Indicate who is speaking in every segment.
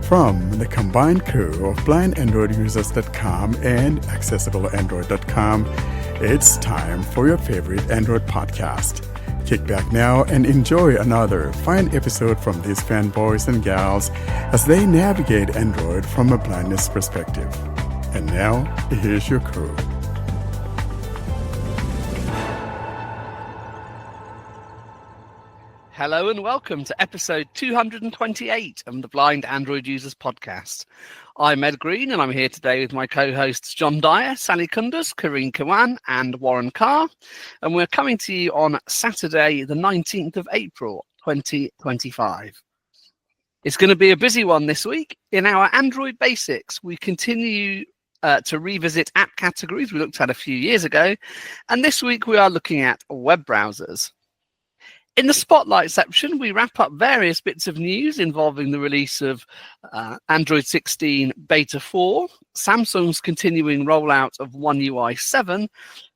Speaker 1: From the combined crew of blindandroidusers.com and accessibleandroid.com, it's time for your favorite Android podcast. Kick back now and enjoy another fine episode from these fanboys and gals as they navigate Android from a blindness perspective. And now, here's your crew.
Speaker 2: Hello and welcome to episode 228 of the Blind Android Users Podcast. I'm Ed Green and I'm here today with my co-hosts John Dyer, Sally Kundus, Karene Kawan and Warren Carr. And we're coming to you on Saturday, the 19th of April, 2025. It's going to be a busy one this week. In our Android Basics, we continue to revisit app categories we looked at a few years ago. And this week we are looking at web browsers. In the Spotlight section, we wrap up various bits of news involving the release of Android 16 Beta 4, Samsung's continuing rollout of OneUI 7,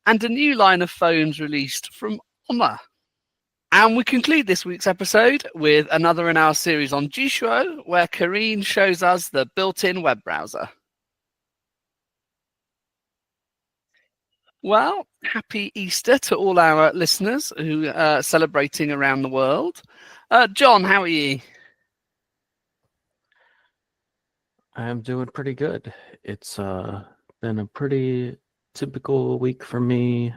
Speaker 2: and a new line of phones released from Honor. And we conclude this week's episode with another in our series on Jieshuo, where Karene shows us the built-in web browser. Well, happy Easter to all our listeners who are celebrating around the world. John, how are you?
Speaker 3: I'm doing pretty good. It's been a pretty typical week for me,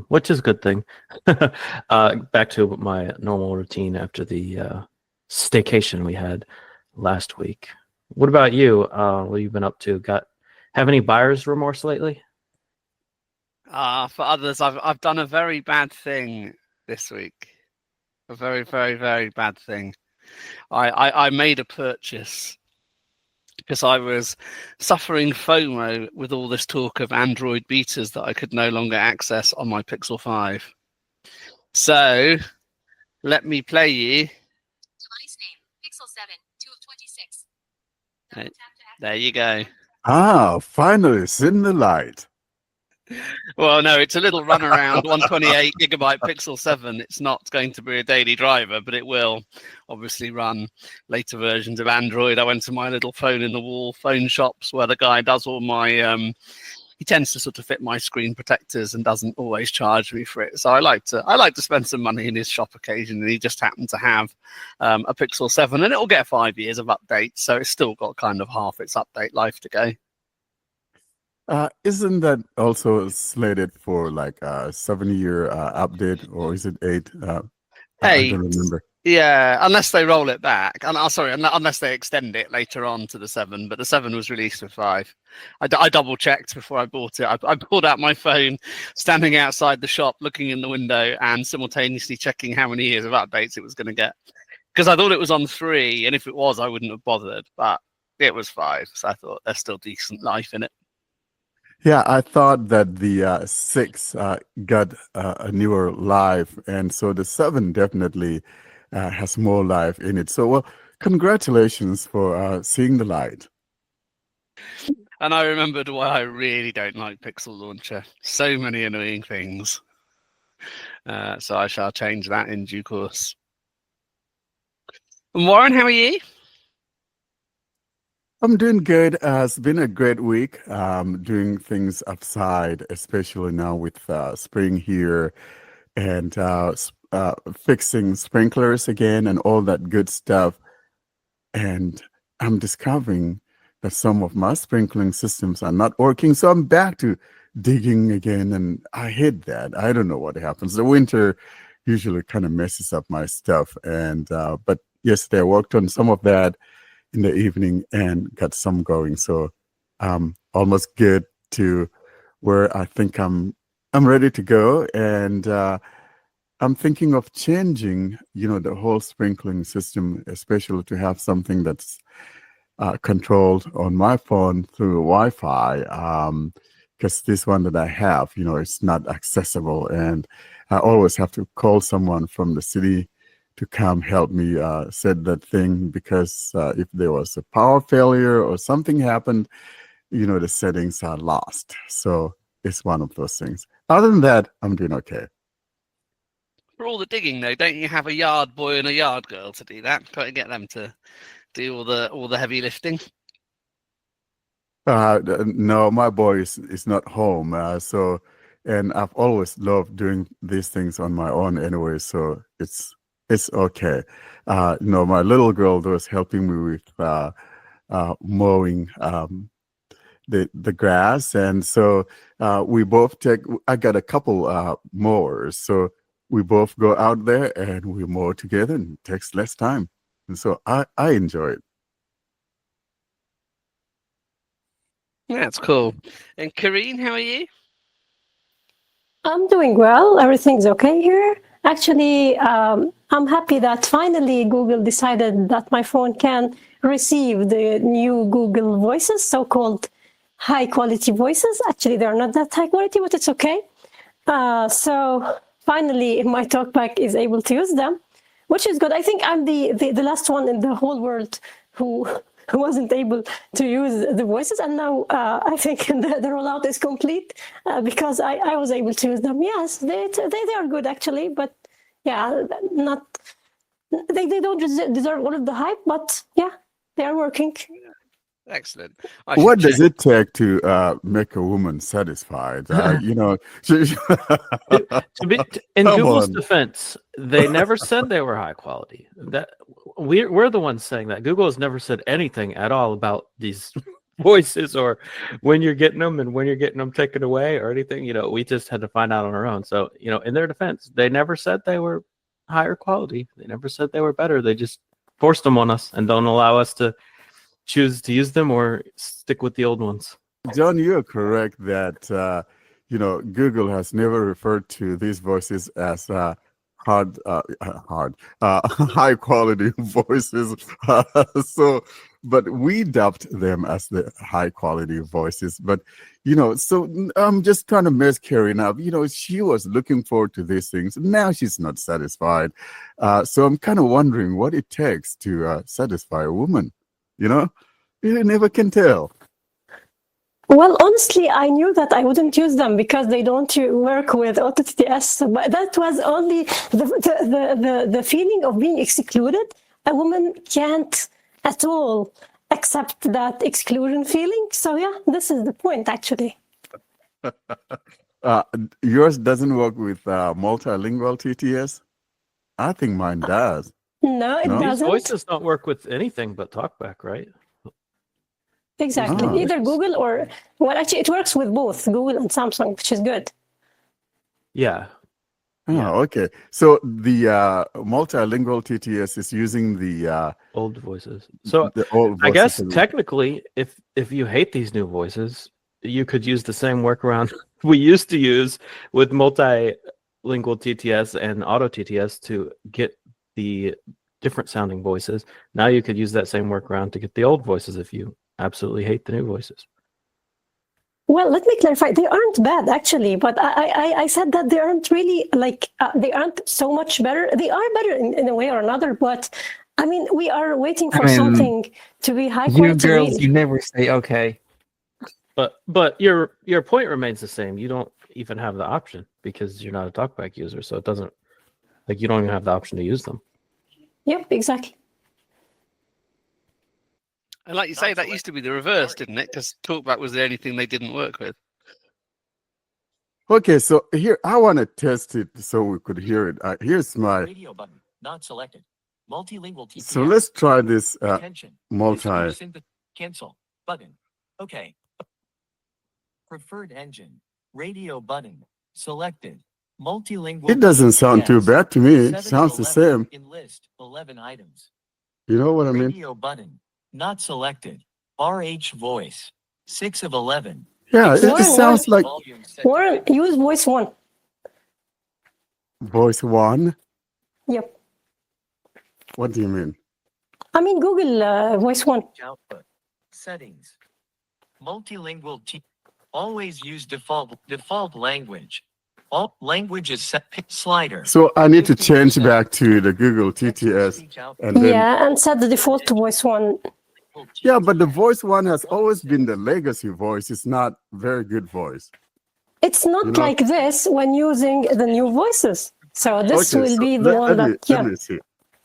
Speaker 3: which is a good thing. Back to my normal routine after the staycation we had last week. What about you? What have you been up to? Have any buyer's remorse lately?
Speaker 2: For others, I've done a very bad thing this week. A very, very, very bad thing. I made a purchase because I was suffering FOMO with all this talk of Android betas that I could no longer access on my Pixel 5. So, let me play you.
Speaker 4: Device name, Pixel 7, 2 of 26.
Speaker 2: Right. There you go.
Speaker 1: Finally, seen the light.
Speaker 2: Well, no, it's a little runaround 128 gigabyte Pixel 7. It's not going to be a daily driver, but it will obviously run later versions of Android. I went to my little phone in the wall phone shops where the guy does all my, he tends to sort of fit my screen protectors and doesn't always charge me for it. So I like to spend some money in his shop occasionally. He just happened to have a Pixel 7 and it'll get 5 years of updates. So it's still got kind of half its update life to go.
Speaker 1: Isn't that also slated for like a 7-year update, or is it 8?
Speaker 2: 8.
Speaker 1: I don't remember.
Speaker 2: Yeah, unless they roll it back. Unless they extend it later on to the 7. But the 7 was released with 5. I double checked before I bought it. I pulled out my phone, standing outside the shop, looking in the window, and simultaneously checking how many years of updates it was going to get. Because I thought it was on 3, and if it was, I wouldn't have bothered. But it was 5, so I thought there's still decent life in it.
Speaker 1: Yeah, I thought that the 6 got a newer life, and so the 7 definitely has more life in it. So, well, congratulations for seeing the light.
Speaker 2: And I remembered why I really don't like Pixel Launcher. So many annoying things. So I shall change that in due course. And Warren, how are you?
Speaker 1: I'm doing good. It's been a great week doing things outside, especially now with spring here and fixing sprinklers again and all that good stuff. And I'm discovering that some of my sprinkling systems are not working. So I'm back to digging again. And I hate that. I don't know what happens. The winter usually kind of messes up my stuff. And but yesterday I worked on some of that in the evening and got some going. So almost good to where I think I'm ready to go. And I'm thinking of changing, the whole sprinkling system, especially to have something that's controlled on my phone through Wi-Fi. Because this one that I have, it's not accessible. And I always have to call someone from the city to come help me set that thing, because if there was a power failure or something happened, the settings are lost. So it's one of those things. Other than that, I'm doing okay.
Speaker 2: For all the digging, though, don't you have a yard boy and a yard girl to do that? Got to get them to do all the heavy lifting?
Speaker 1: No, my boy is not home. And I've always loved doing these things on my own anyway. So it's okay. No, my little girl was helping me with mowing the grass, and so we both take. I got a couple mowers, so we both go out there and we mow together, and it takes less time. And so I enjoy it.
Speaker 2: Yeah, it's cool. And Karene, how are you?
Speaker 5: I'm doing well. Everything's okay here. Actually, I'm happy that finally Google decided that my phone can receive the new Google Voices, so-called high-quality voices. Actually, they're not that high quality, but it's okay. So finally, my TalkBack is able to use them, which is good. I think I'm the last one in the whole world who wasn't able to use the voices, and now I think the rollout is complete because I was able to use them. Yes, they are good actually, but yeah, not they don't deserve all of the hype, but yeah, they are working.
Speaker 2: Excellent.
Speaker 1: What does it take to make a woman satisfied? You know,
Speaker 3: In
Speaker 1: Come
Speaker 3: Google's
Speaker 1: on.
Speaker 3: defense, they never said they were high quality. That we're the ones saying that. Google has never said anything at all about these voices or when you're getting them and when you're getting them taken away or anything. You know, we just had to find out on our own. So, you know, in their defense, they never said they were higher quality. They never said they were better. They just forced them on us and don't allow us to choose to use them or stick with the old ones.
Speaker 1: John, you're correct that you know, Google has never referred to these voices as high quality voices. So, but we dubbed them as the high quality voices. But you know, so I'm just trying to mess Karene up. You know, she was looking forward to these things. Now she's not satisfied. So I'm kind of wondering what it takes to satisfy a woman. You know, you never can tell.
Speaker 5: Well, honestly, I knew that I wouldn't use them because they don't work with AutoTTS. But that was only the feeling of being excluded. A woman can't at all accept that exclusion feeling. So yeah, this is the point actually.
Speaker 1: Yours doesn't work with multilingual TTS? I think mine does.
Speaker 5: No, it
Speaker 1: No?
Speaker 3: These
Speaker 5: doesn't.
Speaker 3: voices don't work with anything but TalkBack, right?
Speaker 5: Exactly.
Speaker 1: Ah.
Speaker 5: Either Google or, well, actually, it works with both Google and Samsung, which is good.
Speaker 3: Yeah.
Speaker 1: Oh,
Speaker 3: Yeah.
Speaker 1: okay. So the multilingual TTS is using the
Speaker 3: Old voices. So
Speaker 1: old
Speaker 3: I guess
Speaker 1: voices.
Speaker 3: technically, if you hate these new voices, you could use the same workaround we used to use with multilingual TTS and auto TTS to get the different sounding voices. Now you could use that same workaround to get the old voices if you absolutely hate the new voices.
Speaker 5: Well, let me clarify. They aren't bad, actually, but I said that they aren't really, like, they aren't so much better. They are better in a way or another, but, I mean, we are waiting for something to be high quality.
Speaker 6: You girls,
Speaker 5: really.
Speaker 6: you never say okay.
Speaker 3: But your point remains the same. You don't even have the option because you're not a TalkBack user, so it doesn't, like, you don't even have the option to use them.
Speaker 5: Yep, exactly.
Speaker 2: And like you say, that used to be the reverse, didn't it? Because TalkBack was the only thing they didn't work with.
Speaker 1: Okay, so here I want to test it so we could hear it. Here's my.
Speaker 7: Radio button not selected. Multilingual TTS.
Speaker 1: So let's try this
Speaker 7: Attention.
Speaker 1: multi.
Speaker 7: Cancel button. Okay. Preferred engine. Radio button selected. Multilingual.
Speaker 1: It doesn't sound too
Speaker 7: TTS.
Speaker 1: bad to me. It
Speaker 7: 7
Speaker 1: sounds the
Speaker 7: 11
Speaker 1: same.
Speaker 7: In list 11 items.
Speaker 1: You know what I mean?
Speaker 7: Radio button not selected. RH voice 6 of 11.
Speaker 1: Yeah, it just sounds like
Speaker 7: Volume set to
Speaker 5: Or use voice one.
Speaker 1: voice one.
Speaker 5: Yep.
Speaker 1: What do you mean?
Speaker 5: I mean, Google voice one.
Speaker 7: output. Settings. Multilingual always use default language. All languages set slider.
Speaker 1: So I need to change back to the Google TTS,
Speaker 7: Speech output.
Speaker 1: and then
Speaker 5: Yeah, and set the default to voice one.
Speaker 1: yeah, but the voice one has always been the legacy voice. It's not very good voice.
Speaker 5: It's not
Speaker 1: You know?
Speaker 5: like this when using the new voices. So this
Speaker 1: Okay,
Speaker 5: will
Speaker 1: so
Speaker 5: be the one
Speaker 1: let
Speaker 5: that,
Speaker 1: me see.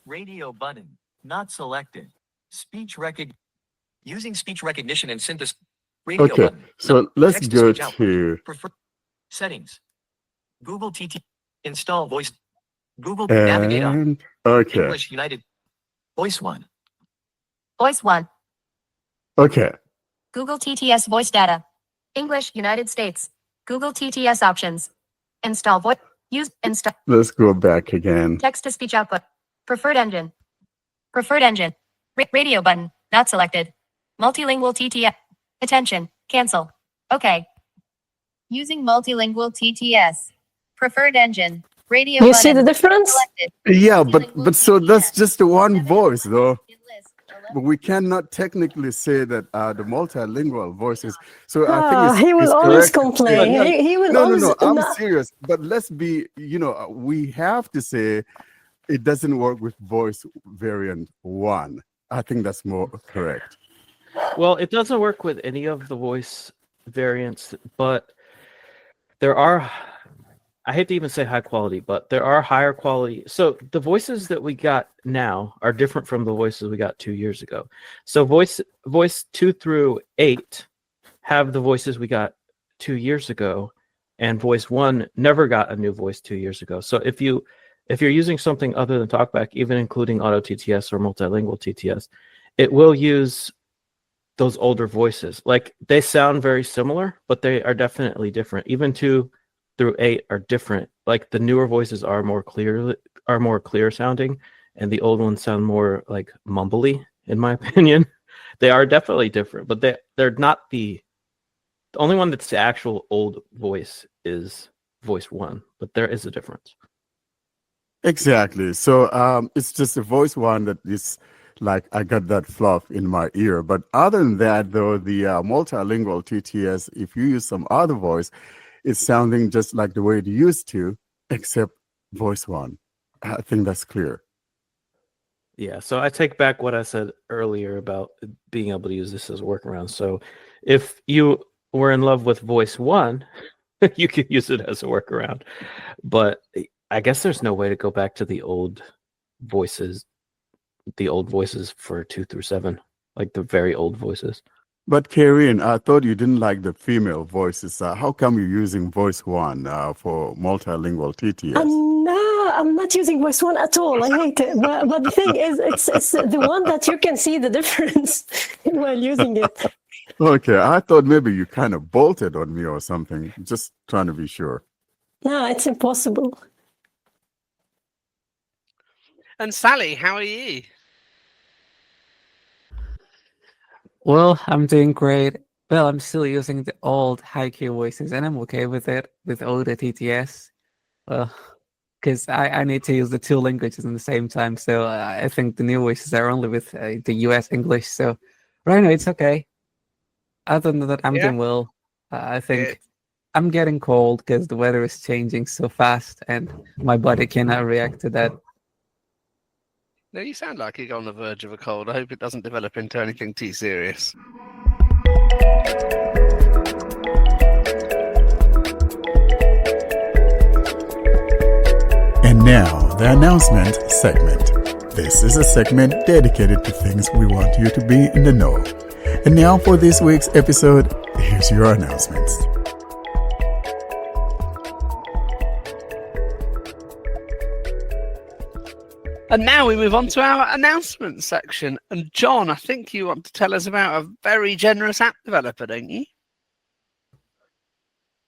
Speaker 7: Radio button not selected. Using speech recognition and synthesis. Radio
Speaker 1: Okay,
Speaker 7: button.
Speaker 1: so let's
Speaker 7: Text
Speaker 1: go
Speaker 7: speech output.
Speaker 1: to
Speaker 7: Prefer settings. Google TT. Install voice. Google navigate on.
Speaker 1: and okay,
Speaker 7: English United. Voice 1.
Speaker 4: Voice 1.
Speaker 1: okay.
Speaker 4: Google TTS voice data. English, United States. Google TTS options. Install voice. Use install.
Speaker 1: Let's go back again.
Speaker 4: Text to speech output. Preferred engine. Preferred engine. Radio button. Not selected. Multilingual TTS. Attention. Cancel. Okay. Using multilingual TTS. Preferred engine. Radio
Speaker 5: You
Speaker 4: button.
Speaker 5: see the difference?
Speaker 4: Selected.
Speaker 1: Yeah,
Speaker 4: Multilingual
Speaker 1: but so that's
Speaker 4: TTS.
Speaker 1: just the one
Speaker 4: 7.
Speaker 1: voice, though.
Speaker 4: In list, 11.
Speaker 1: But we cannot technically say that the multilingual voices. So I
Speaker 5: Ah,
Speaker 1: think
Speaker 5: he will
Speaker 1: it's
Speaker 5: always
Speaker 1: correct to say-
Speaker 5: complain.
Speaker 1: No,
Speaker 5: He will
Speaker 1: no,
Speaker 5: always.
Speaker 1: I'm
Speaker 5: no.
Speaker 1: serious. But let's be, we have to say it doesn't work with voice variant 1. I think that's more correct.
Speaker 3: Well, it doesn't work with any of the voice variants, but there are, I hate to even say high quality, but there are higher quality. So the voices that we got now are different from the voices we got 2 years ago. So voice 2 through 8 have the voices we got 2 years ago, and voice 1 never got a new voice 2 years ago. So if you're using something other than TalkBack, even including auto TTS or multilingual TTS, it will use those older voices. Like, they sound very similar, but they are definitely different. Even 2 through 8 are different. Like, the newer voices are more clear sounding, and the old ones sound more like mumbly, in my opinion. They are definitely different, but they're not the only one that's the actual old voice is voice 1, but there is a difference.
Speaker 1: Exactly. So it's just the voice 1 that is like I got that fluff in my ear. But other than that, though, the multilingual TTS, if you use some other voice, it's sounding just like the way it used to, except voice 1. I think that's clear.
Speaker 3: Yeah, so I take back what I said earlier about being able to use this as a workaround. So if you were in love with voice 1, you could use it as a workaround. But I guess there's no way to go back to the old voices for 2 through 7, like the very old voices.
Speaker 1: But Karene, I thought you didn't like the female voices. How come you're using voice 1 for multilingual TTS?
Speaker 5: No, I'm not using voice 1 at all. I hate it. But the thing is, it's the one that you can see the difference while using it.
Speaker 1: Okay, I thought maybe you kind of bolted on me or something. Just trying to be sure.
Speaker 5: No, it's impossible.
Speaker 2: And Sally, how are you?
Speaker 6: Well, I'm doing great. Well, I'm still using the old high-Q voices, and I'm okay with it, with all the TTS. Well, because I need to use the 2 languages at the same time, so I think the new voices are only with the US English, so right now it's okay. Other than that, I'm doing well. I think I'm getting cold because the weather is changing so fast, and my body cannot react to that.
Speaker 2: No, you sound like you're on the verge of a cold. I hope it doesn't develop into anything too serious.
Speaker 1: And now, the announcement segment. This is a segment dedicated to things we want you to be in the know. And now for this week's episode, here's your announcements.
Speaker 2: And now we move on to our announcement section. And John, I think you want to tell us about a very generous app developer, don't you?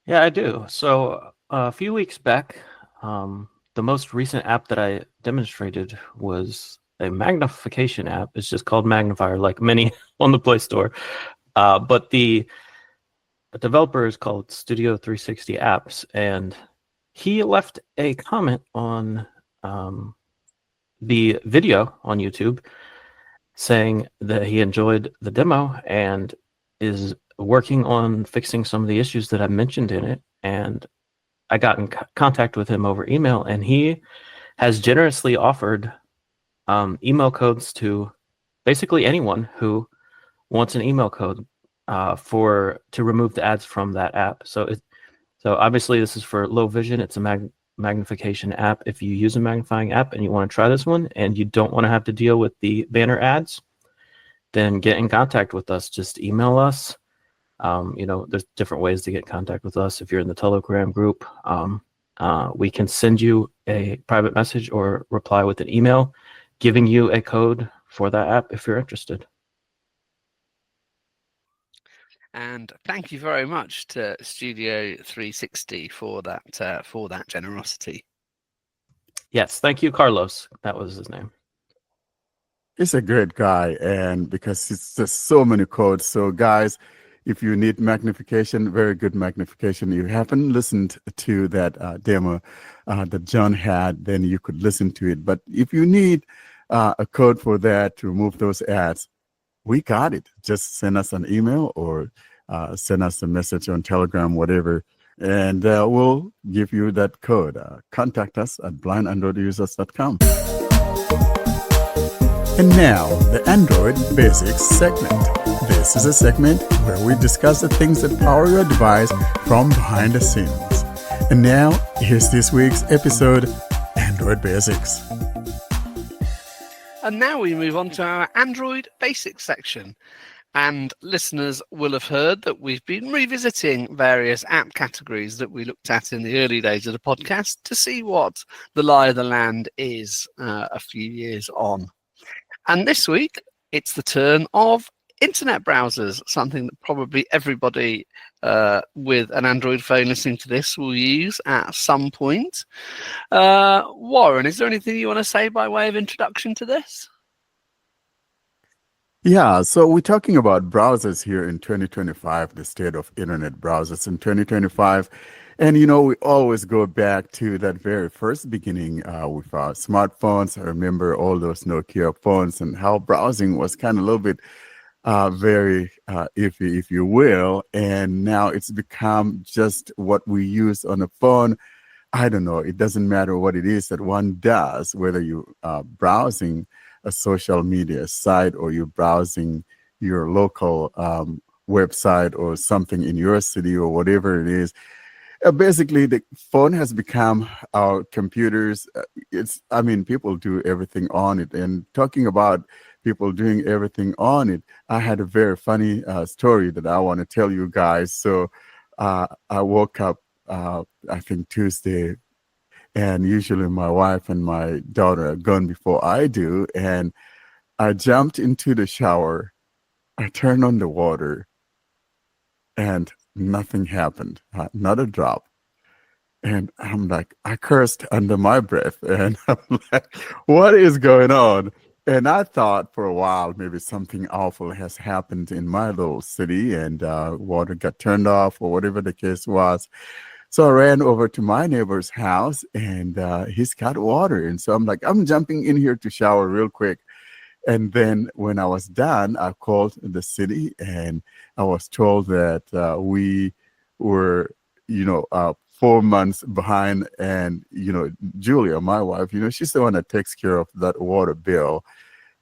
Speaker 3: Yeah, I do. So a few weeks back, the most recent app that I demonstrated was a magnification app. It's just called Magnifier, like many on the Play Store. But the developer is called Studio 360 Apps, and he left a comment on the video on YouTube saying that he enjoyed the demo and is working on fixing some of the issues that I mentioned in it. And I got in contact with him over email, and he has generously offered email codes to basically anyone who wants an email code to remove the ads from that app. So obviously this is for low vision. It's a magnification app. If you use a magnifying app and you want to try this one and you don't want to have to deal with the banner ads, then get in contact with us. Just email us. There's different ways to get in contact with us. If you're in the Telegram group, we can send you a private message or reply with an email giving you a code for that app if you're interested.
Speaker 2: And thank you very much to Studio 360 for that generosity.
Speaker 3: Yes, thank you, Carlos. That was his name.
Speaker 1: He's a great guy, and because it's just so many codes. So guys, if you need magnification, very good magnification. If you haven't listened to that demo that John had, then you could listen to it. But if you need a code for that to remove those ads, we got it. Just send us an email or send us a message on Telegram, whatever, and we'll give you that code. Contact us at blindandroidusers.com. And now, the Android Basics segment. This is a segment where we discuss the things that power your device from behind the scenes. And now, here's this week's episode, Android Basics.
Speaker 2: And now we move on to our Android Basics section. And listeners will have heard that we've been revisiting various app categories that we looked at in the early days of the podcast to see what the lie of the land is a few years on. And this week, it's the turn of internet browsers, something that probably everybody with an Android phone listening to this will use at some point. Warren, is there anything you want to say by way of introduction to this?
Speaker 1: Yeah, so we're talking about browsers here in 2025, the state of internet browsers in 2025. And, we always go back to that very first beginning with our smartphones. I remember all those Nokia phones and how browsing was kind of a little bit very iffy, if you will. And now it's become just what we use on a phone. I don't know. It doesn't matter what it is that one does, whether you're browsing a social media site or you're browsing your local website or something in your city or whatever it is. Basically, the phone has become our computers. People do everything on it. And talking about people doing everything on it, I had a very funny story that I want to tell you guys. So I woke up, I think Tuesday, and usually my wife and my daughter are gone before I do. And I jumped into the shower. I turned on the water, and nothing happened, not a drop. And I'm like, I cursed under my breath. And I'm like, what is going on? And I thought for a while, maybe something awful has happened in my little city and water got turned off or whatever the case was. So I ran over to my neighbor's house and he's got water. And so I'm like, I'm jumping in here to shower real quick. And then when I was done, I called the city and I was told that we were, 4 months behind. And, Julia, my wife, she's the one that takes care of that water bill.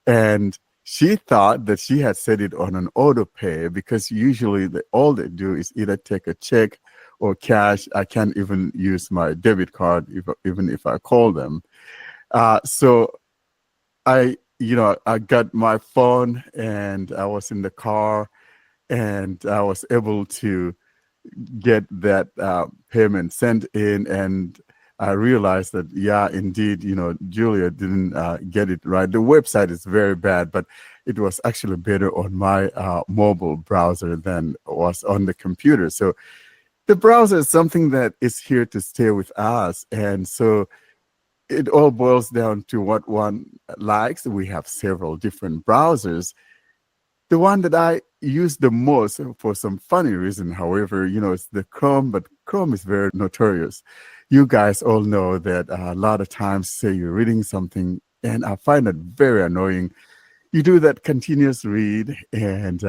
Speaker 1: And she thought that she had set it on an auto pay because usually all they do is either take a check or cash. I can't even use my debit card even if I call them. So I got my phone and I was in the car and I was able to get that payment sent in. And I realized that, yeah, indeed, Julia didn't get it right. The website is very bad, but it was actually better on my mobile browser than it was on the computer. So the browser is something that is here to stay with us. And so it all boils down to what one likes. We have several different browsers. The one that I use the most for some funny reason, however, it's the Chrome, but Chrome is very notorious. You guys all know that a lot of times, say you're reading something, and I find it very annoying. You do that continuous read, and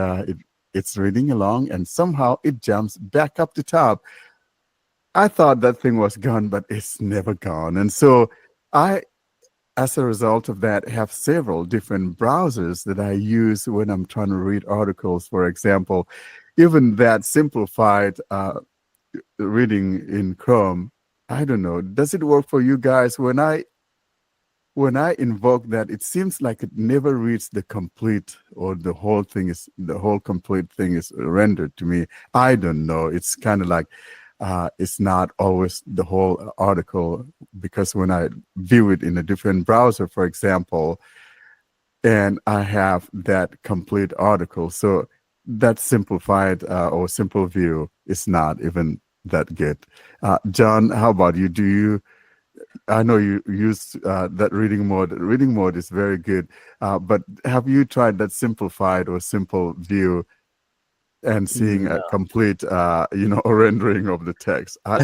Speaker 1: it's reading along, and somehow it jumps back up the top. I thought that thing was gone, but it's never gone. And so I, as a result of that, have several different browsers that I use when I'm trying to read articles, for example. Even that simplified reading in Chrome, I don't know. Does it work for you guys? When I when I invoke that, it seems like it never reads the complete, or the whole complete thing is rendered to me. I don't know. It's kind of like it's not always the whole article, because when I view it in a different browser, for example, and I have that complete article, so that simplified or simple view is not even that good. John, how about you? I know you use that reading mode. Reading mode is very good, but have you tried that simplified or simple view and seeing a complete, rendering of the text? I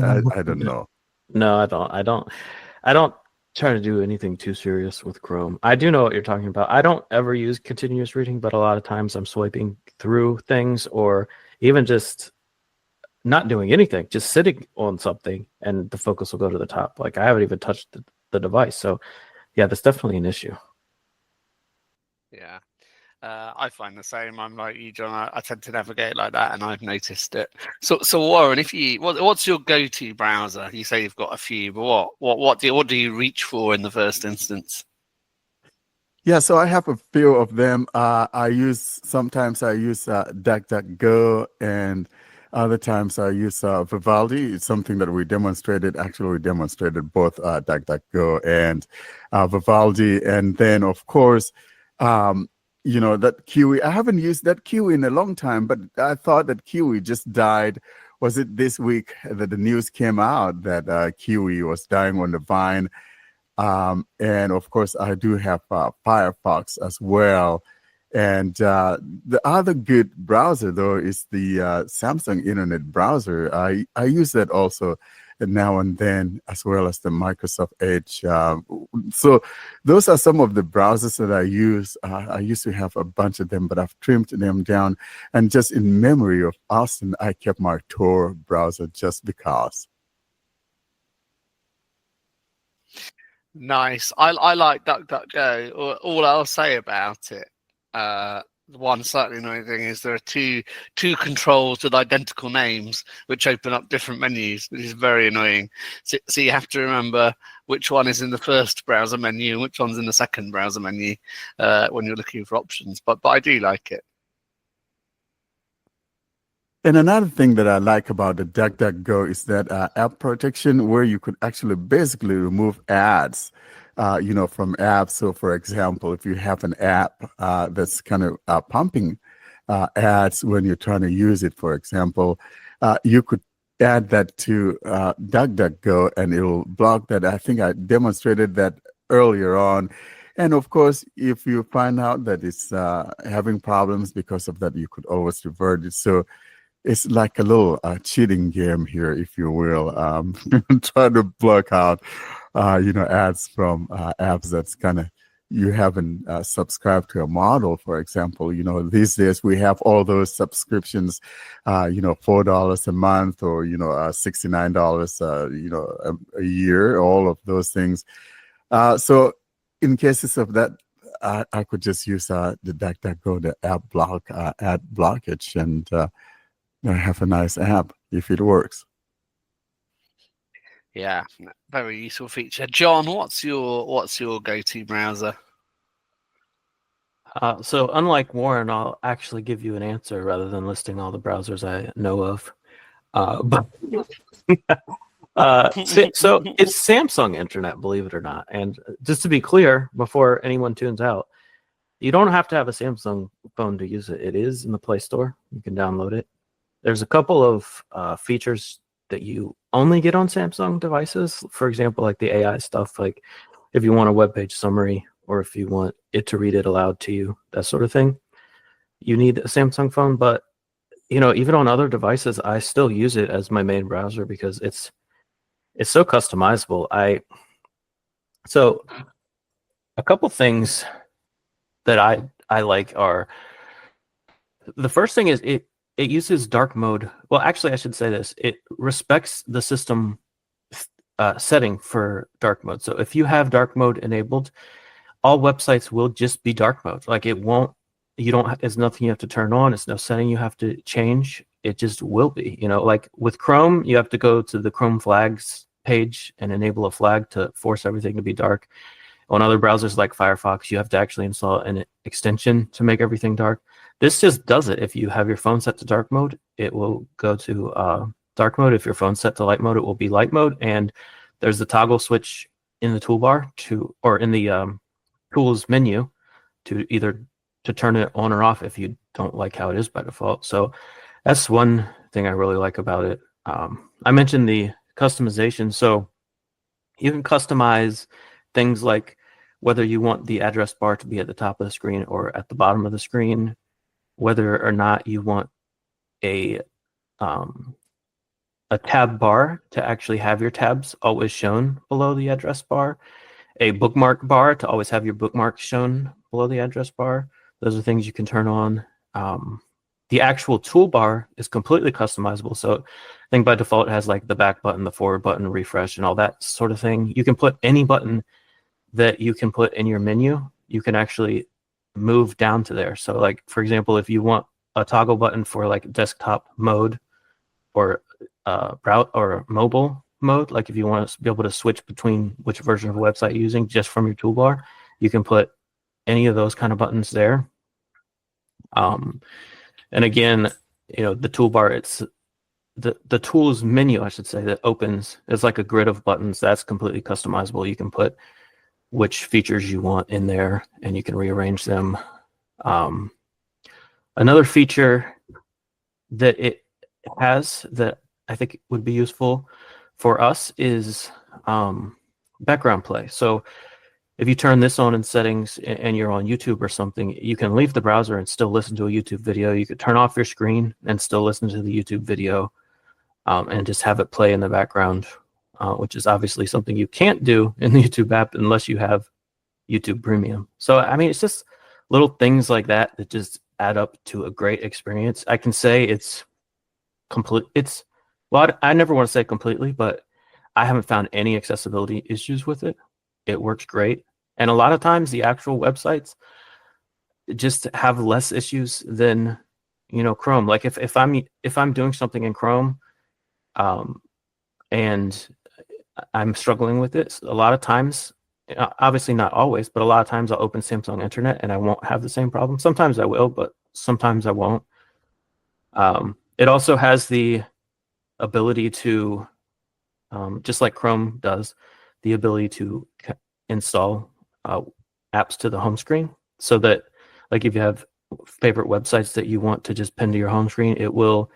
Speaker 1: don't know.
Speaker 3: No, I don't try to do anything too serious with Chrome. I do know what you're talking about. I don't ever use continuous reading, but a lot of times I'm swiping through things, or even just not doing anything, just sitting on something, and the focus will go to the top. Like, I haven't even touched the device. So yeah, that's definitely an issue.
Speaker 2: Yeah. I find the same. I'm like you, John. I tend to navigate like that, and I've noticed it. So Warren, what's your go-to browser? You say you've got a few, but what do you reach for in the first instance?
Speaker 1: Yeah, so I have a few of them. Sometimes I use DuckDuckGo, and other times I use Vivaldi. It's something that we demonstrated. Actually, we demonstrated both DuckDuckGo and Vivaldi, and then of course. That Kiwi. I haven't used that Kiwi in a long time, but I thought that Kiwi just died. Was it this week that the news came out that Kiwi was dying on the vine? And of course, I do have Firefox as well. And the other good browser, though, is the Samsung Internet Browser. I use that also now and then, as well as the Microsoft Edge. So those are some of the browsers that I use. I used to have a bunch of them, but I've trimmed them down. And just in memory of Austin, I kept my Tor browser just because.
Speaker 2: Nice. I like DuckDuckGo. All I'll say about it, the one slightly annoying thing is there are two controls with identical names which open up different menus, which is very annoying. So you have to remember which one is in the first browser menu and which one's in the second browser menu when you're looking for options. But I do like it.
Speaker 1: And another thing that I like about the DuckDuckGo is that app protection, where you could actually basically remove ads, from apps. So, for example, if you have an app that's kind of pumping ads when you're trying to use it, for example, you could add that to DuckDuckGo, and it'll block that. I think I demonstrated that earlier on. And of course, if you find out that it's having problems because of that, you could always revert it. So it's like a little cheating game here, if you will. Trying to block out, ads from apps that's kind of you haven't subscribed to a model, for example. These days we have all those subscriptions, $4 a month, or $69, a year. All of those things. So in cases of that, I could just use the DuckDuckGo, the app ad blockage, and have a nice app if it works.
Speaker 2: Yeah, very useful feature. John, what's your go-to browser?
Speaker 3: So unlike Warren, I'll actually give you an answer rather than listing all the browsers I know of. So it's Samsung Internet, believe it or not. And just to be clear, before anyone tunes out, you don't have to have a Samsung phone to use it. It is in the Play Store. You can download it. There's a couple of features that you only get on Samsung devices. For example, like the AI stuff, like if you want a web page summary, or if you want it to read it aloud to you, that sort of thing. You need a Samsung phone, but even on other devices, I still use it as my main browser because it's so customizable. So a couple things that I like are, the first thing is it uses dark mode. Well, actually, I should say this. It respects the system setting for dark mode. So if you have dark mode enabled, all websites will just be dark mode. Like it's nothing you have to turn on. It's no setting you have to change. It just will be, like with Chrome, you have to go to the Chrome flags page and enable a flag to force everything to be dark. On other browsers like Firefox, you have to actually install an extension to make everything dark. This just does it. If you have your phone set to dark mode, it will go to dark mode. If your phone's set to light mode, it will be light mode. And there's the toggle switch in the toolbar or in the tools menu to either to turn it on or off if you don't like how it is by default. So that's one thing I really like about it. I mentioned the customization. So you can customize things like whether you want the address bar to be at the top of the screen or at the bottom of the screen, whether or not you want a tab bar to actually have your tabs always shown below the address bar, a bookmark bar to always have your bookmarks shown below the address bar. Those are things you can turn on. The actual toolbar is completely customizable. So I think by default it has like the back button, the forward button, refresh, and all that sort of thing. You can put any button that you can put in your menu, you can actually move down to there. So like, for example, if you want a toggle button for like desktop mode or browse or mobile mode, like if you want to be able to switch between which version of the website you're using just from your toolbar, you can put any of those kind of buttons there. And again, you know, the toolbar, it's the tools menu, I should say, that opens is like a grid of buttons. That's completely customizable. You can put which features you want in there and you can rearrange them. Another feature that it has that I think would be useful for us is background play. So if you turn this on in settings and you're on YouTube or something, you can leave the browser and still listen to a YouTube video. You could turn off your screen and still listen to the YouTube video and just have it play in the background, which is obviously something you can't do in the YouTube app unless you have YouTube Premium. So, I mean, it's just little things like that that just add up to a great experience. I can say it's complete. Well, I never want to say completely, but I haven't found any accessibility issues with it. It works great. And a lot of times the actual websites just have less issues than, you know, Chrome. Like if I'm doing something in Chrome and I'm struggling with it, a lot of times, obviously not always, but a lot of times I'll open Samsung Internet and I won't have the same problem. Sometimes I will, but sometimes I won't. It also has the ability to, just like Chrome does, the ability to install apps to the home screen, so that like if you have favorite websites that you want to just pin to your home screen, it will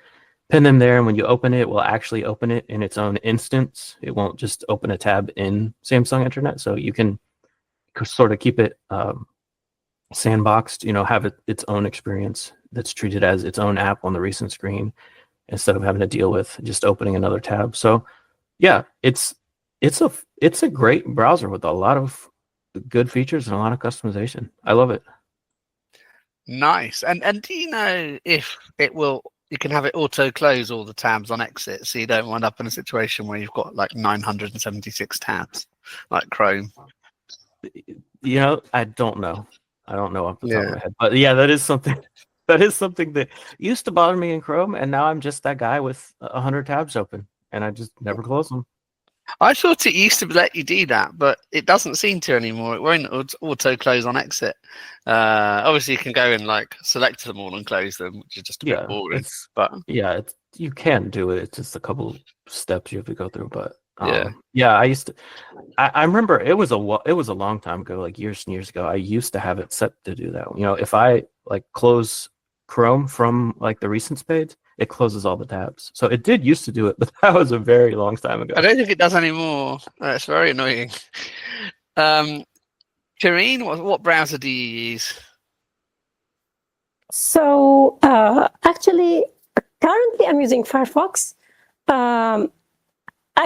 Speaker 3: pin them there, and when you open it, it will actually open it in its own instance. It won't just open a tab in Samsung Internet, so you can sort of keep it sandboxed, you know, have its own experience that's treated as its own app on the recent screen instead of having to deal with just opening another tab. So yeah, it's a great browser with a lot of good features and a lot of customization. I love it.
Speaker 2: Nice. And do you know if you can have it auto close all the tabs on exit, so you don't wind up in a situation where you've got like 976 tabs like Chrome?
Speaker 3: You know, I don't know off the top of my head, but yeah, that is something that used to bother me in Chrome, and now I'm just that guy with 100 tabs open and I just never close them.
Speaker 2: I thought it used to let you do that, but it doesn't seem to anymore. It won't auto close on exit. Obviously, you can go and like select them all and close them, which is just a bit boring.
Speaker 3: You can do it. It's just a couple steps you have to go through. But I remember it was a long time ago, like years and years ago. I used to have it set to do that. You know, if I like close Chrome from like the recents page, it closes all the tabs. So it did used to do it, but that was a very long time ago.
Speaker 2: I don't think it does anymore. It's very annoying. Karene, what browser do you use?
Speaker 5: So actually, currently I'm using Firefox. I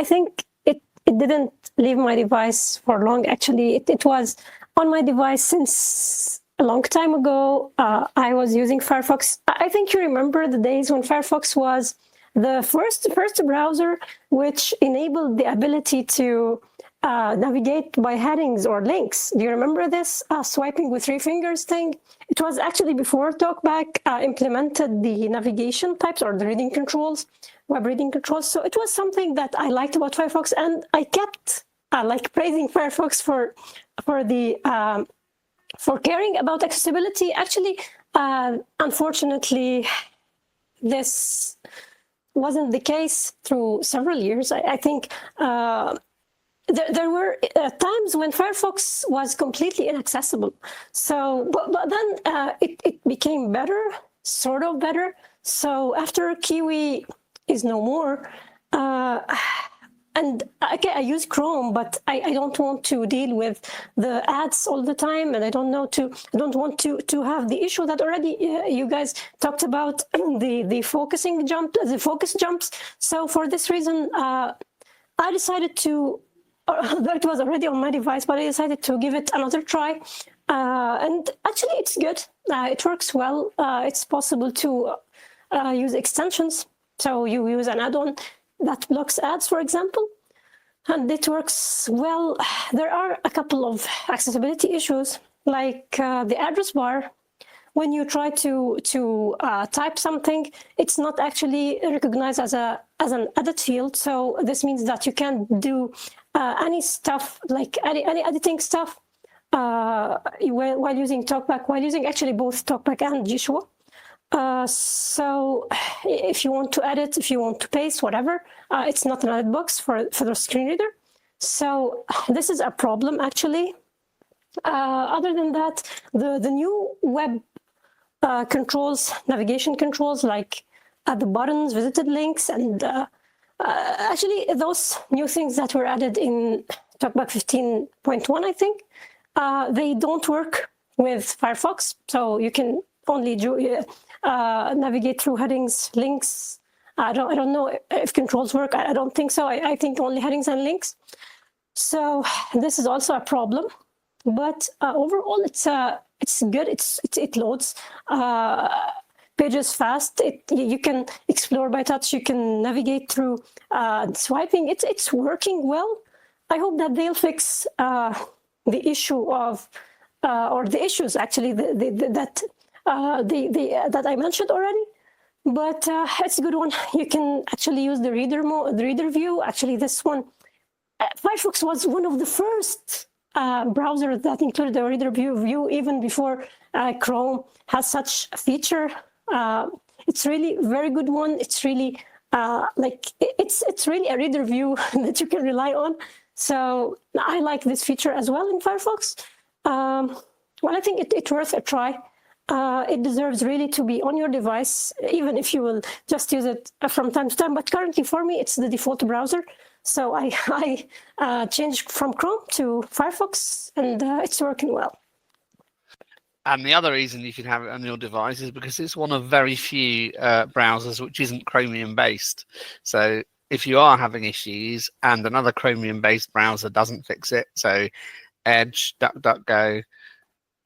Speaker 5: think it didn't leave my device for long. Actually, it was on my device since a long time ago. I was using Firefox. I think you remember the days when Firefox was the first browser which enabled the ability to navigate by headings or links. Do you remember this swiping with 3 fingers thing? It was actually before TalkBack implemented the navigation types or the reading controls, web reading controls. So it was something that I liked about Firefox, and I kept like praising Firefox for caring about accessibility. Actually, unfortunately, this wasn't the case through several years. I think there were times when Firefox was completely inaccessible. So, but then it became better, sort of better. So after Kiwi is no more, and okay, I use Chrome, but I don't want to deal with the ads all the time, and I don't want to have the issue that already you guys talked about, the focus jumps. So for this reason, I decided to, though it was already on my device, but I decided to give it another try. And actually, it's good. It works well. It's possible to use extensions. So you use an add-on that blocks ads, for example, and it works well. There are a couple of accessibility issues, like the address bar. When you try to type something, it's not actually recognized as an edit field. So this means that you can't do any stuff, like any editing stuff, while using TalkBack, while using actually both TalkBack and Jieshuo. So if you want to edit, if you want to paste, whatever, it's not an edit box for the screen reader. So this is a problem, actually. Other than that, the new web controls, navigation controls, like the buttons, visited links, and actually those new things that were added in TalkBack 15.1, I think, they don't work with Firefox. So you can only navigate through headings, links. I don't know if controls work. I don't think so. I think only headings and links. So this is also a problem. But overall, it's good. It loads pages fast. You can explore by touch. You can navigate through swiping. It's working well. I hope that they'll fix the issue of or the issues actually that I mentioned already. But it's a good one. You can actually use the reader view. Actually, this one, Firefox was one of the first browser that included the reader view even before Chrome has such a feature. It's really a very good one. It's really it's really a reader view that you can rely on. So I like this feature as well in Firefox. Well, I think it's worth a try. It deserves really to be on your device, even if you will just use it from time to time. But currently for me, it's the default browser. So I changed from Chrome to Firefox, and it's working well.
Speaker 2: And the other reason you can have it on your device is because it's one of very few browsers which isn't Chromium-based. So if you are having issues and another Chromium-based browser doesn't fix it, so Edge, DuckDuckGo,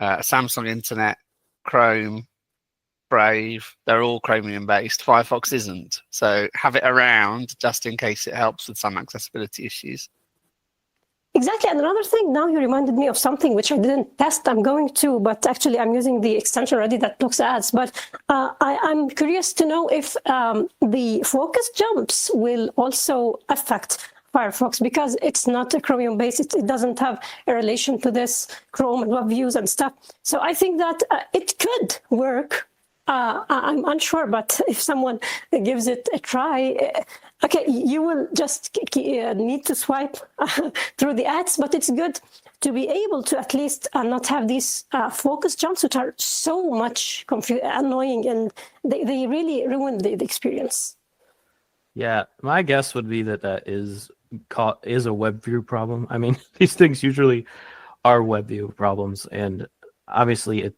Speaker 2: Samsung Internet, Chrome, Brave, they're all Chromium-based. Firefox isn't. So have it around just in case it helps with some accessibility issues.
Speaker 5: Exactly. And another thing, now you reminded me of something which I didn't test. I'm going to, but actually I'm using the extension already that blocks ads. But I'm curious to know if the focus jumps will also affect Firefox, because it's not a Chromium-based. It doesn't have a relation to this Chrome and web views and stuff. So I think that it could work. I'm unsure, but if someone gives it a try, okay, you will just need to swipe through the ads, but it's good to be able to at least not have these focus jumps, which are so much annoying, and they really ruin the experience.
Speaker 3: Yeah, my guess would be that that is a web view problem. I mean, these things usually are web view problems, and obviously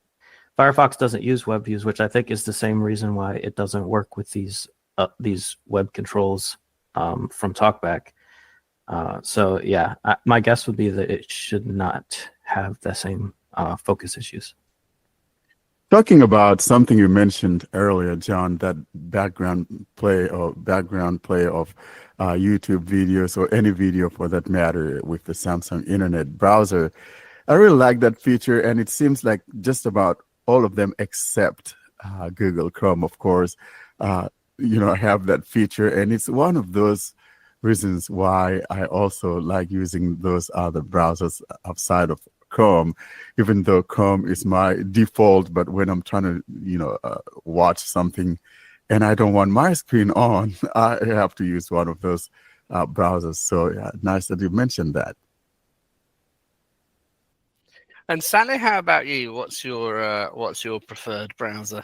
Speaker 3: Firefox doesn't use web views, which I think is the same reason why it doesn't work with these web controls from TalkBack. So yeah, my guess would be that it should not have the same focus issues.
Speaker 1: Talking about something you mentioned earlier, John, that background play of YouTube videos, or any video for that matter, with the Samsung Internet browser. I really like that feature, and it seems like just about all of them except Google Chrome, of course, have that feature. And it's one of those reasons why I also like using those other browsers outside of Chrome, even though Chrome is my default. But when I'm trying to, watch something and I don't want my screen on, I have to use one of those browsers. So yeah, nice that you mentioned that.
Speaker 2: And Sally, how about you? What's your preferred browser?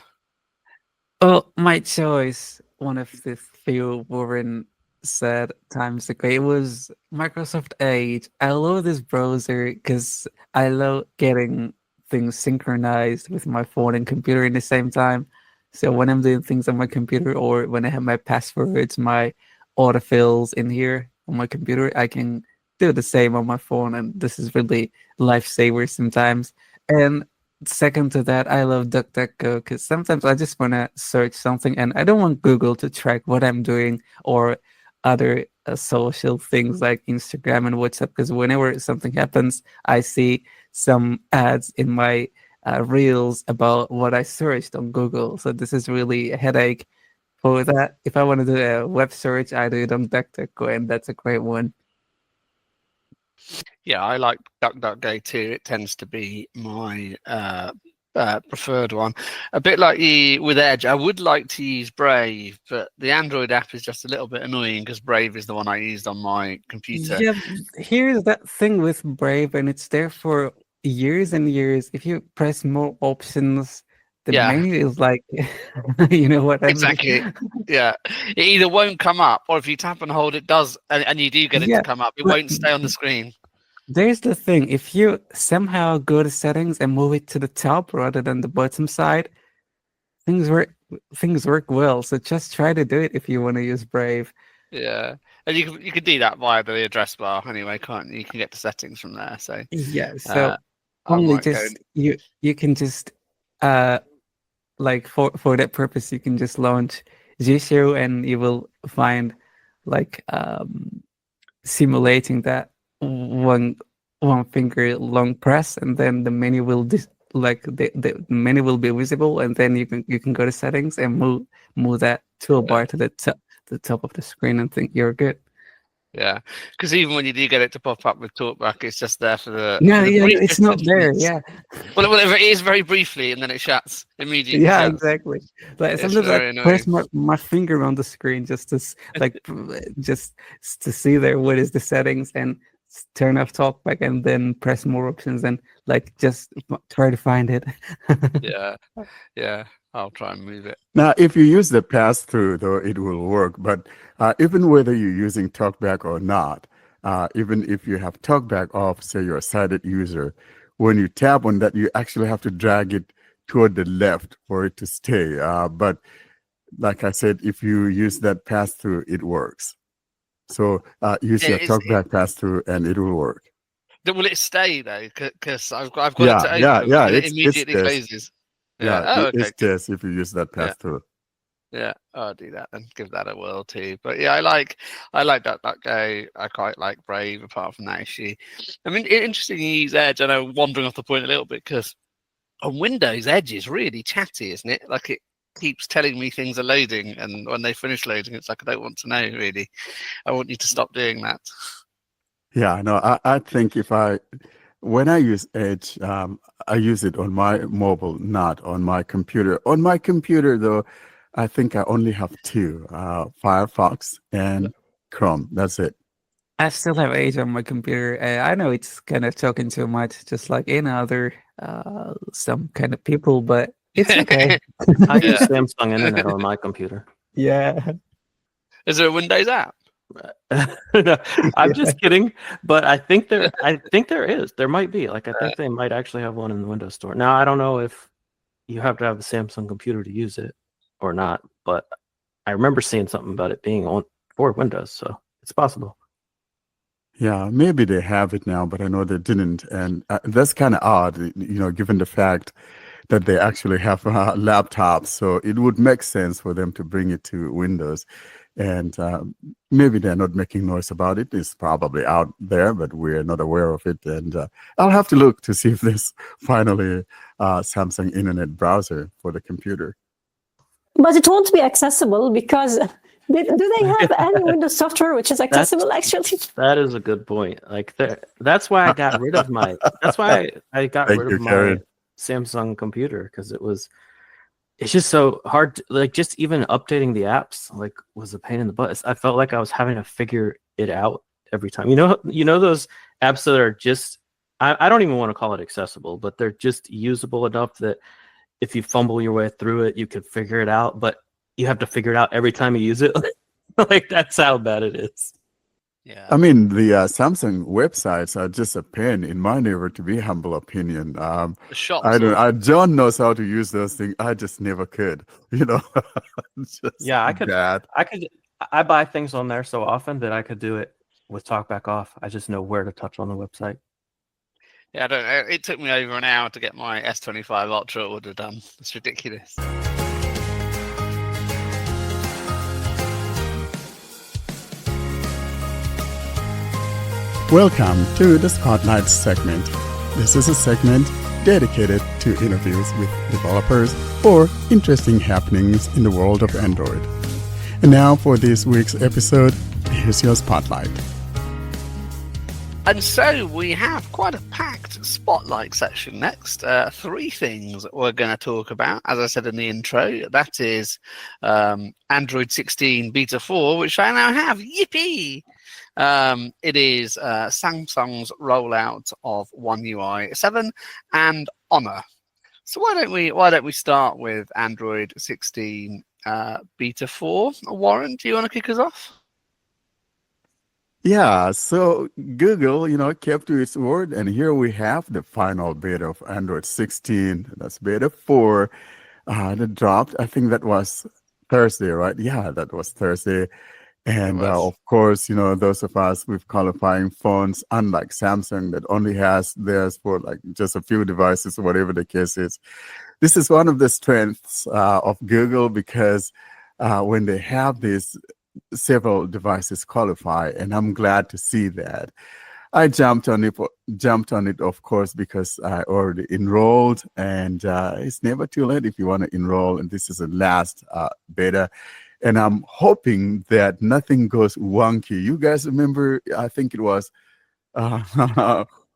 Speaker 6: Well, my choice, one of the few Warren said times ago, it was Microsoft Edge. I love this browser because I love getting things synchronized with my phone and computer in the same time. So when I'm doing things on my computer or when I have my passwords, my autofills in here on my computer, I can do the same on my phone. And this is really lifesaver sometimes. And second to that, I love DuckDuckGo because sometimes I just want to search something and I don't want Google to track what I'm doing or other social things like Instagram and WhatsApp, because whenever something happens, I see some ads in my reels about what I searched on Google. So this is really a headache for that. If I want to do a web search, I do it on DuckDuckGo, and that's a great one.
Speaker 2: Yeah, I like DuckDuckGo too. It tends to be my preferred one. A bit like with Edge, I would like to use Brave, but the Android app is just a little bit annoying because Brave is the one I used on my computer.
Speaker 6: Yeah, here's that thing with Brave, and it's there for years and years. If you press more options, the menu is like, you know what I mean?
Speaker 2: Exactly. Yeah, it either won't come up, or if you tap and hold, it does, and you do get it to come up. It won't stay on the screen.
Speaker 6: There's the thing, if you somehow go to settings and move it to the top rather than the bottom side, things work well. So just try to do it if you want to use Brave.
Speaker 2: Yeah, and you can do that via the address bar anyway, can't you? You can get the settings from there. So
Speaker 6: yeah, so only just you can just like for that purpose you can just launch Jieshuo and you will find like simulating that one finger long press, and then the menu will the menu will be visible, and then you can go to settings and move that toolbar to the top of the screen and think you're good.
Speaker 2: Yeah, because even when you do get it to pop up with TalkBack, it's just there for the
Speaker 6: it's not there. Yeah,
Speaker 2: well, it is very briefly, and then it shuts immediately.
Speaker 6: Yeah, exactly. Like sometimes I press my finger on the screen just to just to see there what is the settings and turn off TalkBack and then press more options and like just try to find it.
Speaker 2: Yeah. I'll try and move it.
Speaker 1: Now, if you use the pass-through, though, it will work. But even whether you're using TalkBack or not, even if you have TalkBack off, say you're a sighted user, when you tap on that, you actually have to drag it toward the left for it to stay. But like I said, if you use that pass-through, it works. So use your TalkBack pass-through, and it will work.
Speaker 2: Will it stay though? Because I've got it to open, and it immediately closes.
Speaker 1: Yeah, it's this if you use that pass-through.
Speaker 2: Yeah, I'll do that and give that a whirl too. But yeah, I like DuckDuckGo. I quite like Brave. Apart from that issue, I mean, interesting you use Edge. I know, wandering off the point a little bit, because on Windows, Edge is really chatty, isn't it? Like it keeps telling me things are loading, and when they finish loading, it's like I don't want to know. Really, I want you to stop doing that.
Speaker 1: Yeah, no, I think when I use Edge, I use it on my mobile, not on my computer. On my computer, though, I think I only have two, Firefox and Chrome. That's it.
Speaker 6: I still have Edge on my computer. I know it's kind of talking too much, just like any other some kind of people, but it's okay.
Speaker 3: I use Samsung Internet on my computer.
Speaker 6: Yeah.
Speaker 2: Is there a Windows app?
Speaker 3: No, I'm just kidding, but I think there is. There might be. Like I think they might actually have one in the Windows Store. Now I don't know if you have to have a Samsung computer to use it or not, but I remember seeing something about it being on for Windows, so it's possible.
Speaker 1: Yeah, maybe they have it now, but I know they didn't, and that's kind of odd, given the fact that they actually have laptops. So it would make sense for them to bring it to Windows. And maybe they're not making noise about it. It's probably out there, but we're not aware of it. And I'll have to look to see if there's finally Samsung Internet browser for the computer.
Speaker 5: But it won't be accessible because Do they have any Windows software which is accessible actually?
Speaker 3: That is a good point. Like that's why I got rid of my. That's why I got
Speaker 1: Thank
Speaker 3: rid
Speaker 1: you,
Speaker 3: of my
Speaker 1: Karen.
Speaker 3: Samsung computer, because it's just so hard. Like just even updating the apps was a pain in the butt. I felt like I was having to figure it out every time. You know those apps that are just. I don't even want to call it accessible, but they're just usable enough that if you fumble your way through it, you could figure it out. But you have to figure it out every time you use it. Like that's how bad it is.
Speaker 2: Yeah.
Speaker 1: I mean, the Samsung websites are just a pain, in my never to be humble opinion.
Speaker 2: The shops.
Speaker 1: John knows how to use those things. I just never could, It's just
Speaker 3: Yeah, I could.
Speaker 1: bad.
Speaker 3: I buy things on there so often that I could do it with TalkBack off. I just know where to touch on the website.
Speaker 2: Yeah, I don't know. It took me over an hour to get my S25 Ultra order done. It's ridiculous.
Speaker 1: Welcome to the Spotlight segment. This is a segment dedicated to interviews with developers or interesting happenings in the world of Android. And now for this week's episode, here's your Spotlight.
Speaker 2: And so we have quite a packed Spotlight section next. 3 things we're going to talk about, as I said in the intro. That is Android 16 Beta 4, which I now have. Yippee! It is Samsung's rollout of OneUI 7 and Honor. So why don't we start with Android 16 Beta 4? Warren, do you want to kick us off?
Speaker 1: Yeah, so Google, kept to its word, and here we have the final beta of Android 16. That's beta 4 that dropped. I think that was Thursday, right? Yeah, that was Thursday. And of course, those of us with qualifying phones, unlike Samsung that only has theirs for like just a few devices or whatever the case is. This is one of the strengths of Google, because when they have these several devices qualify, and I'm glad to see that. I jumped on it, of course, because I already enrolled, and it's never too late if you want to enroll. And this is the last beta. And I'm hoping that nothing goes wonky. You guys remember, I think it was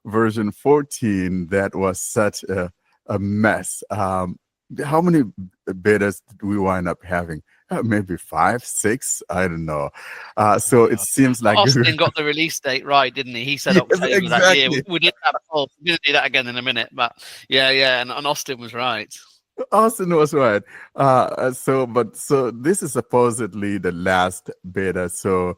Speaker 1: version 14 that was such a mess. How many betas did we wind up having? Maybe 5, 6, I don't know. So it seems like
Speaker 2: Austin got the release date right, didn't he? He said
Speaker 1: Yes,
Speaker 2: October that year.
Speaker 1: exactly.
Speaker 2: We did that before. We're going to do that again in a minute. But yeah, and Austin was right.
Speaker 1: Austin was right. So this is supposedly the last beta. So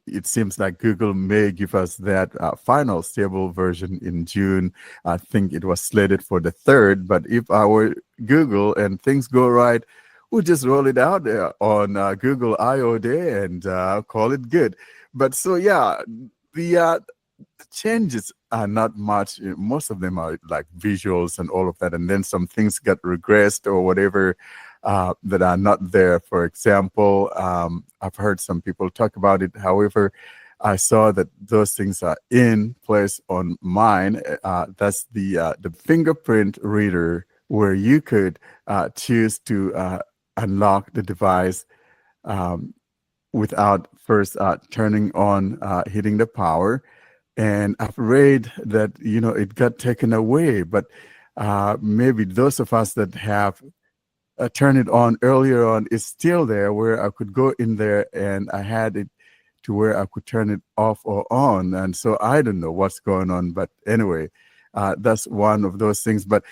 Speaker 1: it seems like Google may give us that final stable version in June. I think it was slated for the 3rd. But if I were Google and things go right, we'll just roll it out on Google I/O Day and call it good. But so yeah, the changes are not much. Most of them are like visuals and all of that, and then some things got regressed or whatever that are not there. For example, I've heard some people talk about it. However, I saw that those things are in place on mine. That's the fingerprint reader, where you could choose to unlock the device without first turning on, hitting the power. And I've read that, it got taken away, but maybe those of us that have turned it on earlier on, is still there, where I could go in there and I had it to where I could turn it off or on. And so I don't know what's going on, but anyway, that's one of those things. But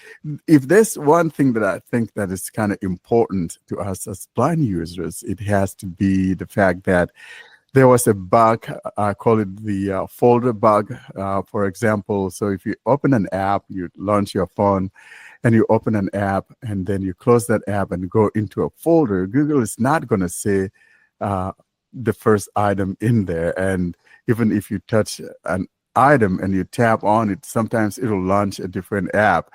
Speaker 1: if there's one thing that I think that is kind of important to us as blind users, it has to be the fact that there was a bug. I call it the folder bug, for example. So if you open an app, you launch your phone and you open an app, and then you close that app and go into a folder, Google is not going to say the first item in there. And even if you touch an item and you tap on it, sometimes it'll launch a different app.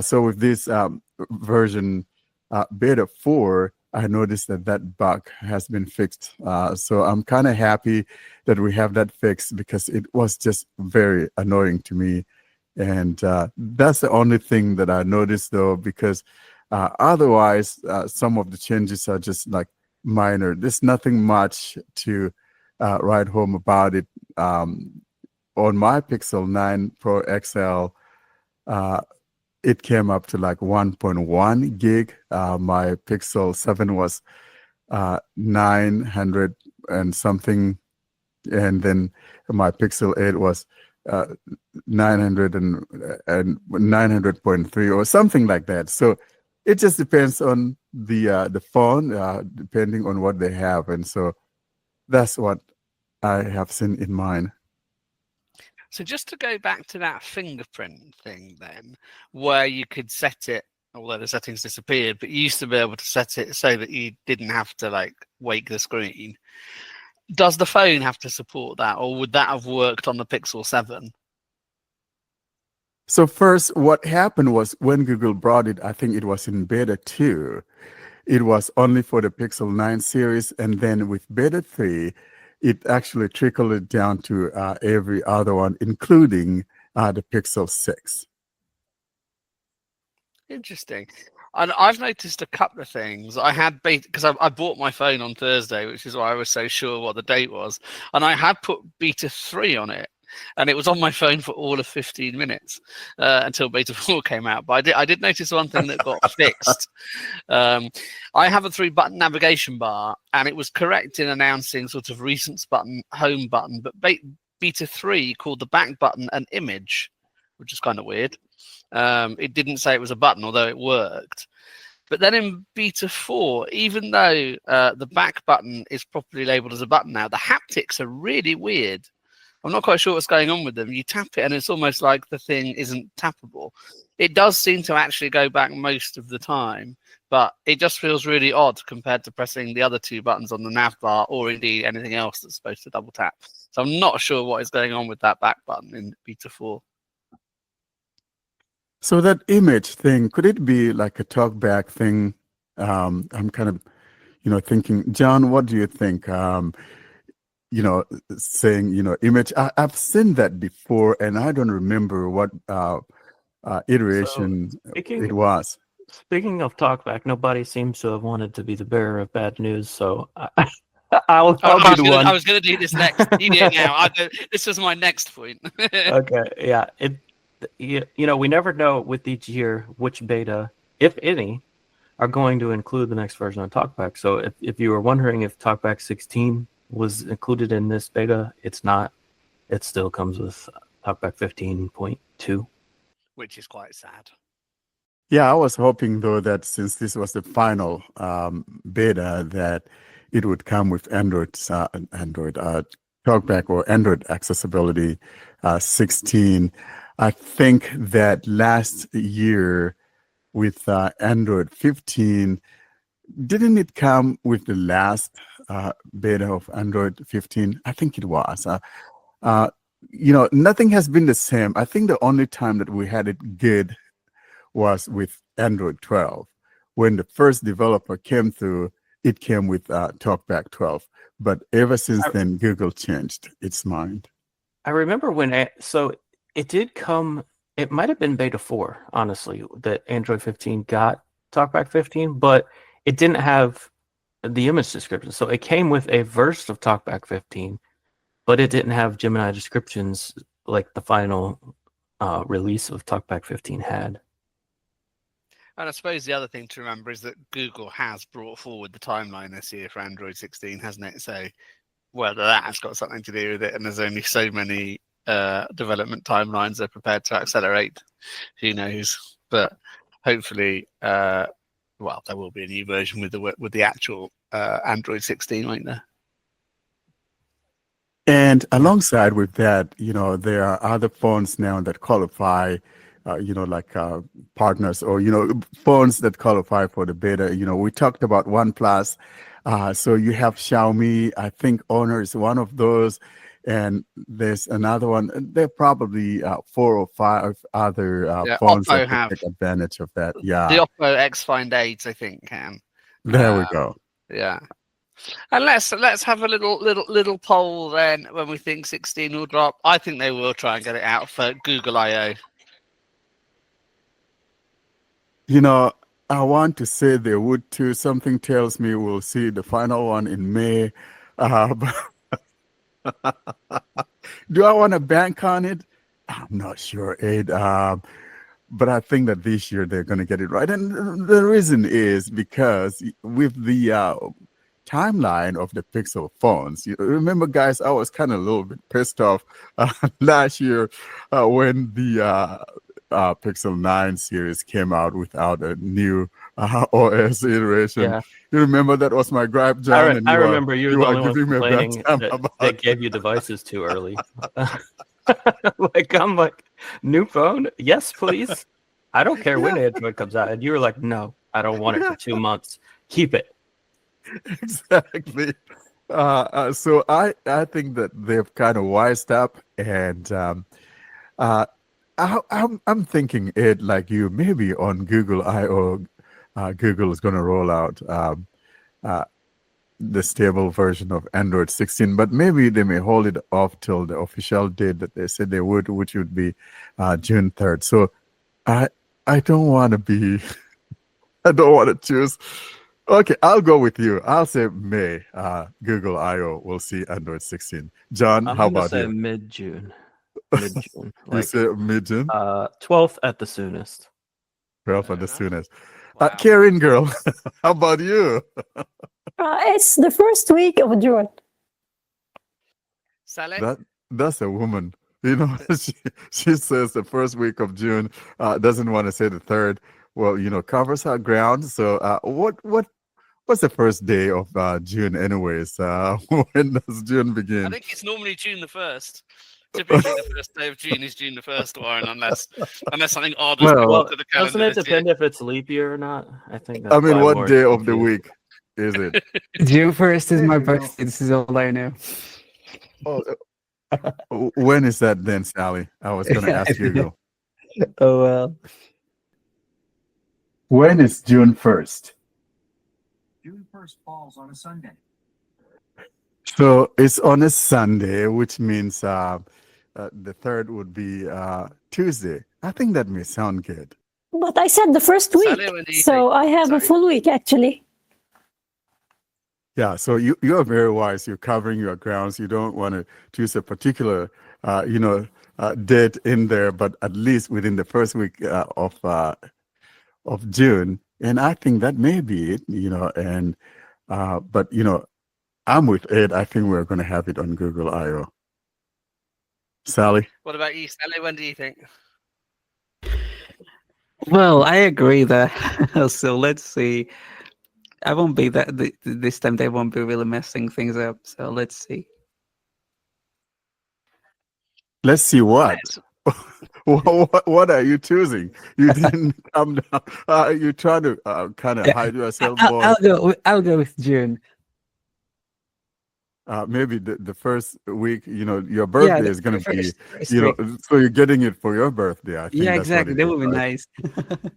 Speaker 1: So with this version beta 4, I noticed that bug has been fixed. So I'm kind of happy that we have that fixed, because it was just very annoying to me. And that's the only thing that I noticed, though, because otherwise, some of the changes are just like minor. There's nothing much to write home about it. On my Pixel 9 Pro XL, it came up to like 1.1 gig. My Pixel 7 was 900 and something, and then my Pixel 8 was 900 and 900.3 or something like that. So it just depends on the phone, depending on what they have, and so that's what I have seen in mine.
Speaker 2: So just to go back to that fingerprint thing then, where you could set it, although the settings disappeared, but you used to be able to set it so that you didn't have to like wake the screen. Does the phone have to support that, or would that have worked on the Pixel 7?
Speaker 1: So first, what happened was when Google brought it, I think it was in beta 2. It was only for the Pixel 9 series, and then with beta 3, it actually trickled it down to every other one, including the Pixel 6.
Speaker 2: Interesting. And I've noticed a couple of things. I had because I bought my phone on Thursday, which is why I was so sure what the date was, and I had put beta 3 on it, and it was on my phone for all of 15 minutes until beta 4 came out. But I did notice one thing that got fixed. I have a 3-button navigation bar, and it was correct in announcing sort of recents button, home button, but beta 3 called the back button an image, which is kind of weird. It didn't say it was a button, although it worked. But then in beta 4, even though the back button is properly labeled as a button now, the haptics are really weird. I'm not quite sure what's going on with them. You tap it and it's almost like the thing isn't tappable. It does seem to actually go back most of the time, but it just feels really odd compared to pressing the other 2 buttons on the nav bar, or indeed anything else that's supposed to double tap. So I'm not sure what is going on with that back button in beta 4.
Speaker 1: So that image thing, could it be like a talkback thing? I'm kind of, thinking, John, what do you think? Saying, image. I've seen that before, and I don't remember what iteration it was.
Speaker 3: Speaking of talkback, nobody seems to have wanted to be the bearer of bad news, so I'll be the one.
Speaker 2: I was going to do this next. You do it now. This was my next point.
Speaker 3: Okay, yeah. We never know with each year which beta, if any, are going to include the next version of TalkBack. So if you were wondering if TalkBack 16 was included in this beta, it's not. It still comes with TalkBack 15.2.
Speaker 2: Which is quite sad.
Speaker 1: Yeah, I was hoping, though, that since this was the final beta, that it would come with Android TalkBack or Android accessibility 16. I think that last year with Android 15, didn't it come with the last beta of Android 15? I think it was. Nothing has been the same. I think the only time that we had it good was with Android 12. When the first developer came through, it came with TalkBack 12. But ever since then, Google changed its mind.
Speaker 3: I remember when it did come. It might have been beta 4, honestly, that Android 15 got TalkBack 15, but it didn't have the image description. So it came with a version of TalkBack 15, but it didn't have Gemini descriptions like the final release of TalkBack 15 had.
Speaker 2: And I suppose the other thing to remember is that Google has brought forward the timeline this year for Android 16, hasn't it? So whether that has got something to do with it, and there's only so many development timelines they're prepared to accelerate, who knows? But hopefully, there will be a new version with the actual Android 16, won't there?
Speaker 1: And alongside with that, there are other phones now that qualify, like partners or, phones that qualify for the beta. We talked about OnePlus. So you have Xiaomi. I think Honor is one of those. And there's another one. There are probably 4 or 5 other phones
Speaker 2: Oppo
Speaker 1: that take advantage of that. Yeah.
Speaker 2: The Oppo X Find 8, I think, can.
Speaker 1: There we go.
Speaker 2: Yeah. And let's have a little poll then when we think 16 will drop. I think they will try and get it out for Google I/O.
Speaker 1: I want to say they would too. Something tells me we'll see the final one in May. But do I want to bank on it? I'm not sure, Ed. But I think that this year they're going to get it right. And the reason is because with the timeline of the Pixel phones, you remember, guys, I was kind of a little bit pissed off last year when the Pixel 9 series came out without a new OS iteration.
Speaker 3: Yeah,
Speaker 1: You remember that was my gripe, John, and
Speaker 3: I
Speaker 1: you
Speaker 3: remember you were the
Speaker 1: are
Speaker 3: only one
Speaker 1: giving me a bad
Speaker 3: complaining
Speaker 1: time
Speaker 3: that
Speaker 1: about
Speaker 3: they
Speaker 1: it.
Speaker 3: gave you devices too early. I'm like, new phone? Yes, please. I don't care when Android comes out. And you were like, no, I don't want it for 2 months. Keep it.
Speaker 1: Exactly. So I think that they've kind of wised up, and I'm thinking it like you. Maybe on Google I/O, Google is going to roll out uh, the stable version of Android 16, but maybe they may hold it off till the official date that they said they would, which would be June 3rd. So I don't want to be. I don't want to choose. Okay, I'll go with you. I'll say May. Google I/O will see Android 16. John,
Speaker 3: I'm
Speaker 1: how
Speaker 3: going to
Speaker 1: about
Speaker 3: say
Speaker 1: you?
Speaker 3: mid-June. Mid-June.
Speaker 1: You
Speaker 3: Like
Speaker 1: say mid-June?
Speaker 3: 12th at the soonest.
Speaker 1: 12
Speaker 2: Fair
Speaker 1: at the
Speaker 2: enough.
Speaker 1: soonest.
Speaker 2: Wow.
Speaker 1: Karene girl, how about you?
Speaker 5: It's the first week of June.
Speaker 2: Sally?
Speaker 1: That's a woman. You know, she says the first week of June, doesn't want to say the third. Well, covers her ground. So what's the first day of June anyways? When does June
Speaker 2: I
Speaker 1: begin?
Speaker 2: think it's normally June the 1st. Typically, the first day of June is June the 1st, Warren, unless something odd has
Speaker 6: Well,
Speaker 2: happened to the
Speaker 3: Doesn't
Speaker 2: calendar
Speaker 3: it
Speaker 2: this year.
Speaker 3: depend if it's leap year or not? I think that's
Speaker 1: I mean,
Speaker 3: why
Speaker 1: what
Speaker 3: Warren's
Speaker 1: day of the
Speaker 3: confused.
Speaker 1: week is it?
Speaker 6: June 1st is my
Speaker 1: There you go.
Speaker 6: birthday. This is all I know.
Speaker 1: Oh, when is that then, Sally? I was going to ask you.
Speaker 6: Oh, well.
Speaker 1: When is June 1st?
Speaker 7: June 1st falls on a Sunday.
Speaker 1: So it's on a Sunday, which means the third would be Tuesday. I think that may sound good.
Speaker 5: But I said the first week,
Speaker 2: Sally, when do you
Speaker 5: so
Speaker 2: think?
Speaker 5: I have a
Speaker 2: Sorry.
Speaker 5: full week actually.
Speaker 1: Yeah, so you're very wise. You're covering your grounds. You don't want to choose a particular, date in there, but at least within the first week of June. And I think that may be it. And but I'm with Ed. I think we're going to have it on Google I/O. Sally?
Speaker 2: What about you, Sally? When do you think?
Speaker 6: Well, I agree there. So let's see. I won't be that this time. They won't be really messing things up. So let's see.
Speaker 1: Let's see what.
Speaker 2: Let's-
Speaker 1: What are you choosing? You didn't come down. You trying to kind of hide yourself, boy.
Speaker 6: I'll go with June.
Speaker 1: Maybe the first week, your birthday is going to be,
Speaker 6: first week.
Speaker 1: so you're getting it for your birthday. I think
Speaker 6: Yeah,
Speaker 1: that's what
Speaker 6: exactly.
Speaker 1: it
Speaker 6: That
Speaker 1: is,
Speaker 6: would be
Speaker 1: right?
Speaker 6: nice.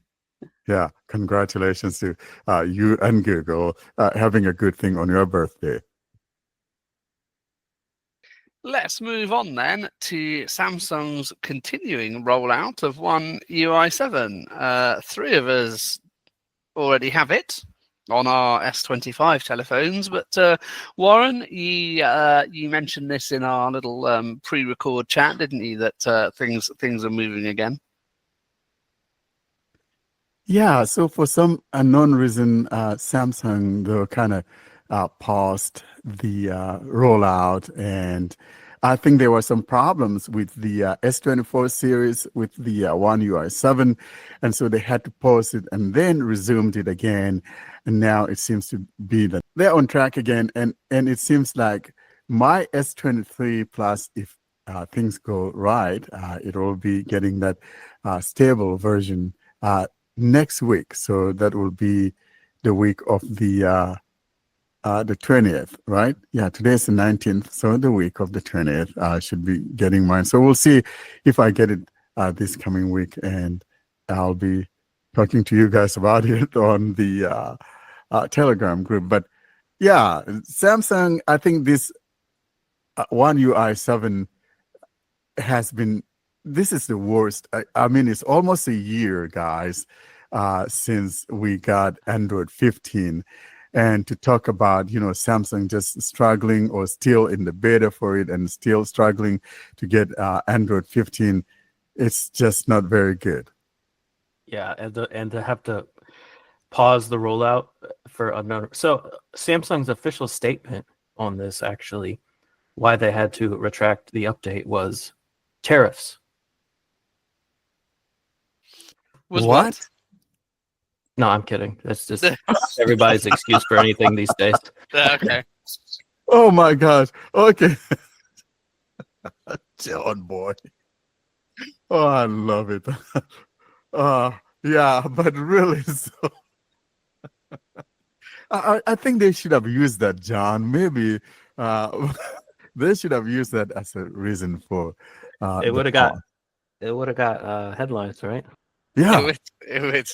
Speaker 1: Yeah, congratulations to you and Google having a good thing on your birthday.
Speaker 2: Let's move on then to Samsung's continuing rollout of One UI 7. Three of us already have it on our S25 telephones, but Warren, you mentioned this in our little pre-record chat, didn't you? That things are moving again.
Speaker 1: Yeah, so for some unknown reason, Samsung though kind of paused the rollout, and I think there were some problems with the S24 series with the One UI 7, and so they had to pause it and then resumed it again, and now it seems to be that they're on track again, and it seems like my S23 Plus, if things go right, it will be getting that stable version next week. So that will be the week of the 20th, right? Yeah, today's the 19th. So the week of the 20th, I should be getting mine. So we'll see if I get it this coming week, and I'll be talking to you guys about it on the Telegram group. But yeah, Samsung, I think this One UI 7 has been, this is the worst. I mean, it's almost a year, guys. since we got Android 15. And to talk about, Samsung just struggling or still in the beta for it and still struggling to get Android 15, it's just not very good.
Speaker 3: Yeah, and to have to pause the rollout for another. So Samsung's official statement on this, actually, why they had to retract the update was tariffs.
Speaker 2: Was what?
Speaker 3: No, I'm kidding. That's just everybody's excuse for anything these days.
Speaker 2: Okay.
Speaker 1: Oh my gosh. Okay. John boy. Oh, I love it. Yeah, but really, so I think they should have used that, John. Maybe they should have used that as a reason for
Speaker 3: It would have got headlines, right?
Speaker 1: Yeah.
Speaker 2: It would.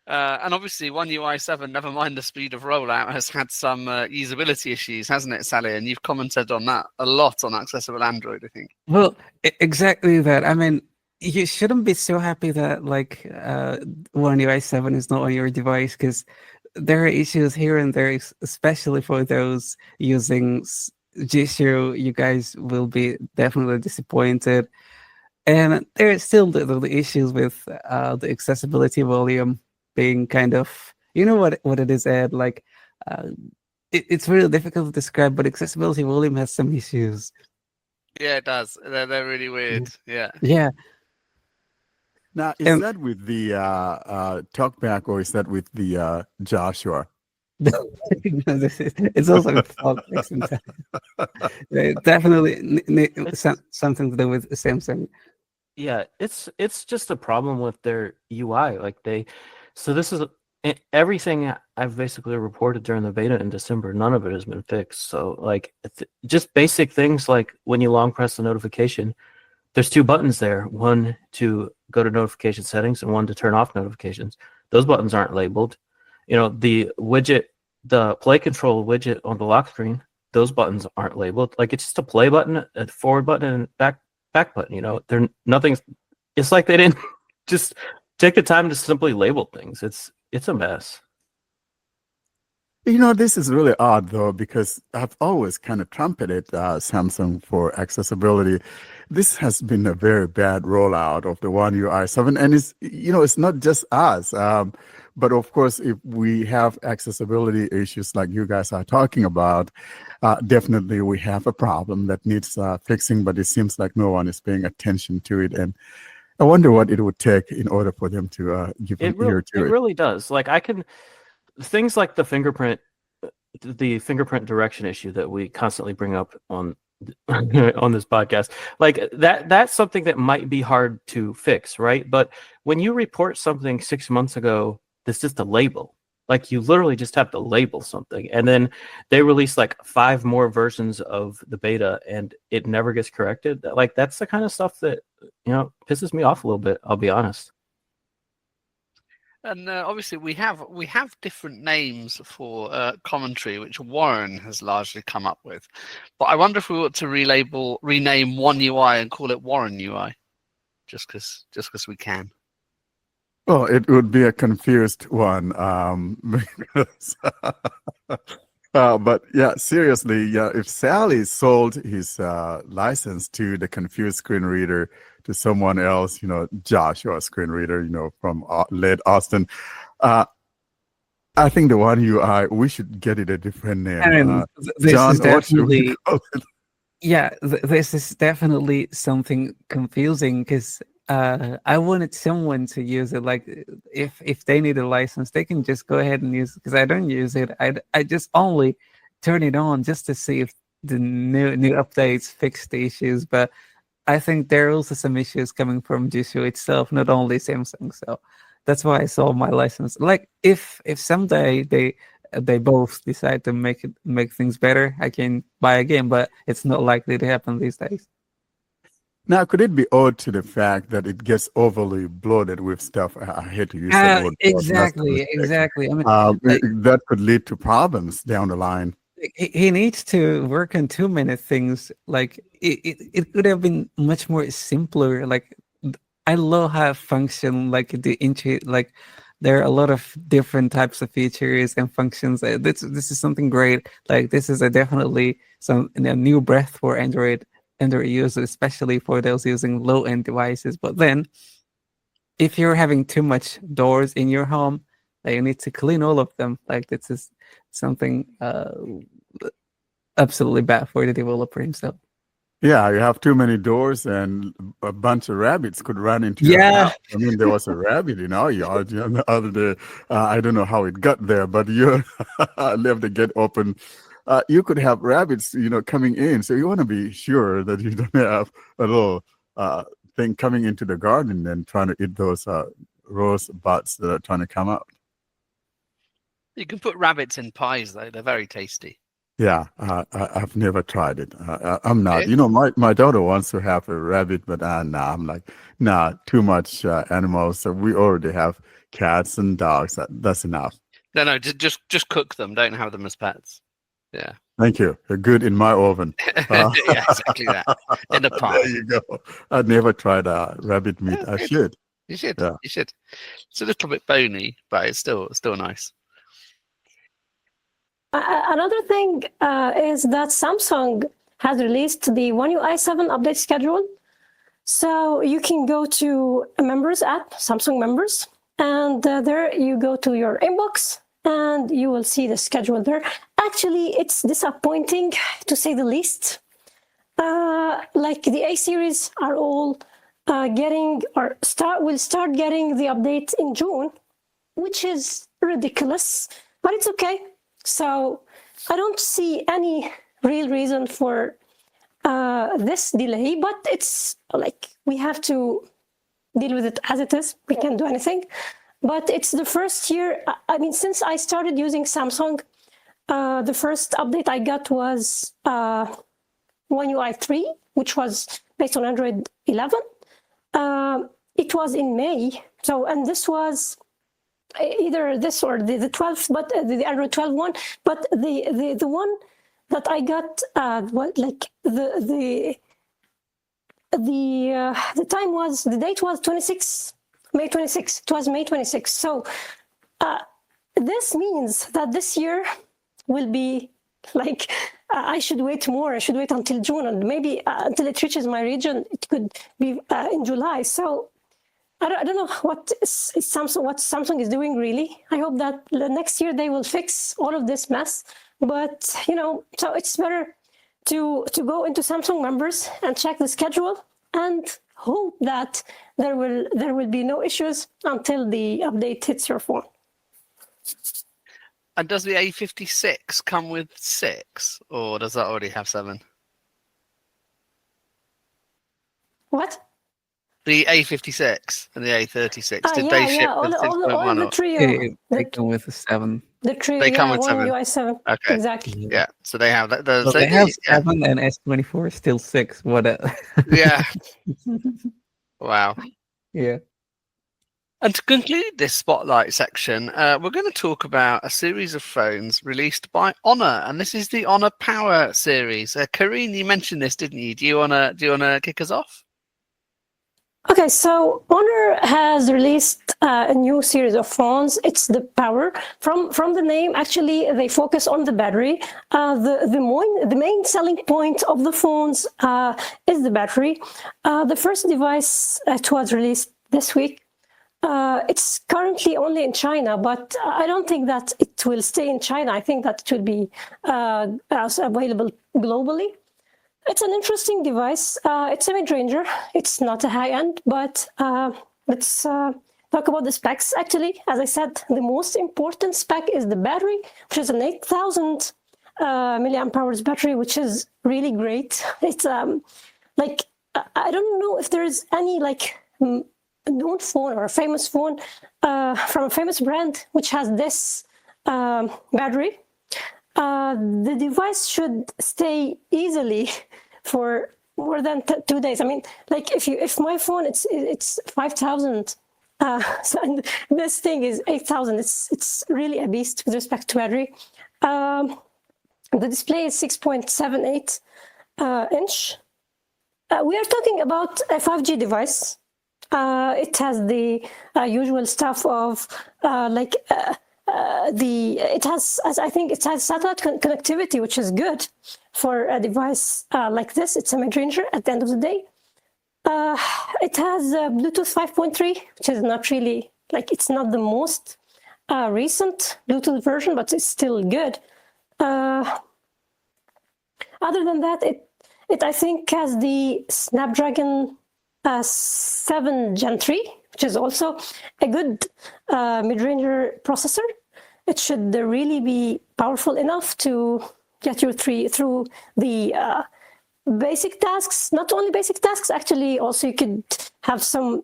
Speaker 2: And obviously, One UI 7, never mind the speed of rollout, has had some usability issues, hasn't it, Sally? And you've commented on that a lot on Accessible Android, I think.
Speaker 6: Well, exactly that. I mean, you shouldn't be so happy that One UI 7 is not on your device, because there are issues here and there, especially for those using Jieshuo. You guys will be definitely disappointed. And there are still the issues with the accessibility volume being kind of, what it is, Ed? It's really difficult to describe, but accessibility volume has some issues.
Speaker 2: Yeah, it does. They're really weird. Yeah.
Speaker 6: Yeah.
Speaker 1: Now, is that with the TalkBack or is that with the Joshua?
Speaker 6: It's also definitely something to do with Samsung.
Speaker 3: Yeah, it's just a problem with their UI. So this is everything I've basically reported during the beta in December. None of it has been fixed. So just basic things like when you long press the notification, there's two buttons there, one to go to notification settings and one to turn off notifications. Those buttons aren't labeled. The widget, the play control widget on the lock screen, those buttons aren't labeled. It's just a play button, a forward button, and back button. They're nothing. It's like they didn't just take the time to simply label things. It's a mess.
Speaker 1: This is really odd, though, because I've always kind of trumpeted Samsung for accessibility. This has been a very bad rollout of the One UI 7, and it's not just us. But of course, if we have accessibility issues like you guys are talking about, definitely we have a problem that needs fixing. But it seems like no one is paying attention to it, and I wonder what it would take in order for them to give an ear to it.
Speaker 3: It really does. Things like the fingerprint direction issue that we constantly bring up on this podcast, that's something that might be hard to fix, right? But when you report something 6 months ago, that's just a label. You literally just have to label something, and then they release 5 more versions of the beta, and it never gets corrected. That's the kind of stuff that pisses me off a little bit. I'll be honest.
Speaker 2: And obviously, we have different names for commentary, which Warren has largely come up with. But I wonder if we ought to rename One UI and call it Warren UI, just because we can.
Speaker 1: Well, it would be a confused one, but yeah, seriously, yeah. If Sally sold his license to the confused screen reader to someone else, Joshua screen reader, from Led Austin, I think the One UI, we should get it a different name.
Speaker 6: And this
Speaker 1: John,
Speaker 6: is definitely,
Speaker 1: yeah,
Speaker 6: this is definitely something confusing, because I wanted someone to use it. If they need a license, they can just go ahead and use it, because I don't use it. I just only turn it on just to see if the new updates fix the issues. But I think there are also some issues coming from Jieshuo itself, not only Samsung. So that's why I sold my license. If someday they both decide to make things better, I can buy a game, but it's not likely to happen these days.
Speaker 1: Now, could it be owed to the fact that it gets overly bloated with stuff? I hate to use that word.
Speaker 6: Exactly. I mean,
Speaker 1: that could lead to problems down the line.
Speaker 6: He needs to work on 2-minute things. It could have been much more simpler. I love how function like like there are a lot of different types of features and functions. This is something great. Like this is definitely a new breath for Android users, especially for those using low-end devices. But then, if you're having too much doors in your home, you need to clean all of them. Like this is something absolutely bad for the developer himself.
Speaker 1: Yeah, you have too many doors, and a bunch of rabbits could run into your house. I mean, there was a rabbit in our yard the other day. I don't know how it got there, but you left the gate open. You could have rabbits, coming in. So you want to be sure that you don't have a little thing coming into the garden and trying to eat those rose buds that are trying to come out.
Speaker 2: You can put rabbits in pies, though. They're very tasty.
Speaker 1: Yeah, I've never tried it. I'm not. My daughter wants to have a rabbit, but nah, I'm like, nah, too much animals. So we already have cats and dogs. That's enough.
Speaker 2: No, just cook them. Don't have them as pets. Yeah.
Speaker 1: Thank you. They're good in my oven.
Speaker 2: Yeah, exactly that. In a pie.
Speaker 1: There you go. I've never tried rabbit meat. I should.
Speaker 2: You should.
Speaker 1: Yeah.
Speaker 2: You should. It's a little bit bony, but it's still nice.
Speaker 5: Another thing is that Samsung has released the OneUI 7 update schedule. So you can go to a members app, Samsung members, and there you go to your inbox and you will see the schedule there. Actually, it's disappointing to say the least. Like the A series are all will start getting the update in June, which is ridiculous, but it's okay. So I don't see any real reason for this delay, but it's like we have to deal with it as it is. We can't do anything. But it's the first year. I mean, since I started using Samsung, the first update I got was OneUI 3, which was based on Android 11. It was in May. So, and this was either this or the 12th, but the Android 12 one, but the one that I got, the time was, the date was May 26. It was May 26. So this means that this year will be like, I should wait more. I should wait until June, and maybe until it reaches my region, it could be in July. So I don't know what Samsung is doing, really. I hope that next year they will fix all of this mess. But, so it's better to go into Samsung members and check the schedule and hope that there will be no issues until the update hits your phone.
Speaker 2: And does the A56 come with 6, or does that already have 7?
Speaker 5: What?
Speaker 2: The A56 and the A36, did
Speaker 5: yeah,
Speaker 2: they ship
Speaker 5: all
Speaker 2: with 6.1?
Speaker 5: the trio.
Speaker 6: They come with a 7.
Speaker 5: The trio,
Speaker 2: They come with 7.
Speaker 5: OneUI 7.
Speaker 2: Okay.
Speaker 5: Exactly.
Speaker 2: Yeah, so they have that.
Speaker 6: So they have 7 and S24 still 6. What?
Speaker 2: Yeah. Wow.
Speaker 6: Yeah.
Speaker 2: And to conclude this spotlight section, we're going to talk about a series of phones released by Honor, and this is the Honor Power series. Karene, you mentioned this, didn't you? Do you want to kick us off?
Speaker 5: Okay, so Honor has released a new series of phones. It's the Power. From the name, actually, they focus on the battery. The main selling point of the phones is the battery. The first device that was released this week, it's currently only in China, but I don't think that it will stay in China. I think that it will be available globally. It's an interesting device. It's a mid-ranger. It's not a high-end, but let's talk about the specs. Actually, as I said, the most important spec is the battery, which is an 8,000 milliamp hours battery, which is really great. It's like, I don't know if there is any like known phone or a famous phone from a famous brand which has this battery. The device should stay easily for more than 2 days. I mean, like if my phone it's 5,000, so this thing is 8,000. It's really a beast with respect to battery. The display is 6.78 inch. We are talking about a 5G device. It has the usual stuff of I think it has satellite connectivity, which is good for a device like this. It's a mid-ranger at the end of the day. It has Bluetooth 5.3, which is not really, it's not the most recent Bluetooth version, but it's still good. Other than that, it I think has the Snapdragon 7 Gen 3, which is also a good mid-ranger processor. It should really be powerful enough to get you through the basic tasks. Not only basic tasks, actually, also you could have some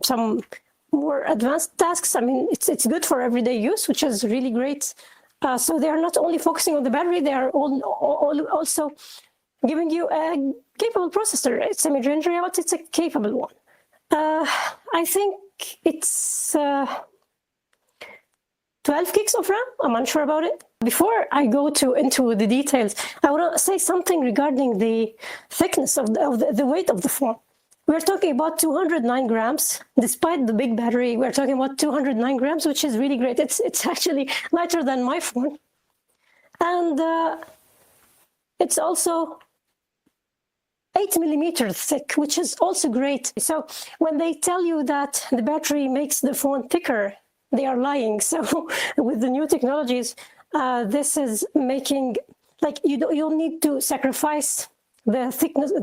Speaker 5: more advanced tasks. I mean, it's good for everyday use, which is really great. So they are not only focusing on the battery, they are also giving you a capable processor. It's a mid-ranger, but it's a capable one. I think it's 12 gigs of RAM. I'm unsure about it. Before I go into the details, I want to say something regarding the thickness of the weight of the phone. We're talking about 209 grams. Despite the big battery, we're talking about 209 grams, which is really great. It's actually lighter than my phone. And it's also 8 millimeters thick, which is also great. So when they tell you that the battery makes the phone thicker, they are lying. So with the new technologies, this is making, you don't need to sacrifice the thickness,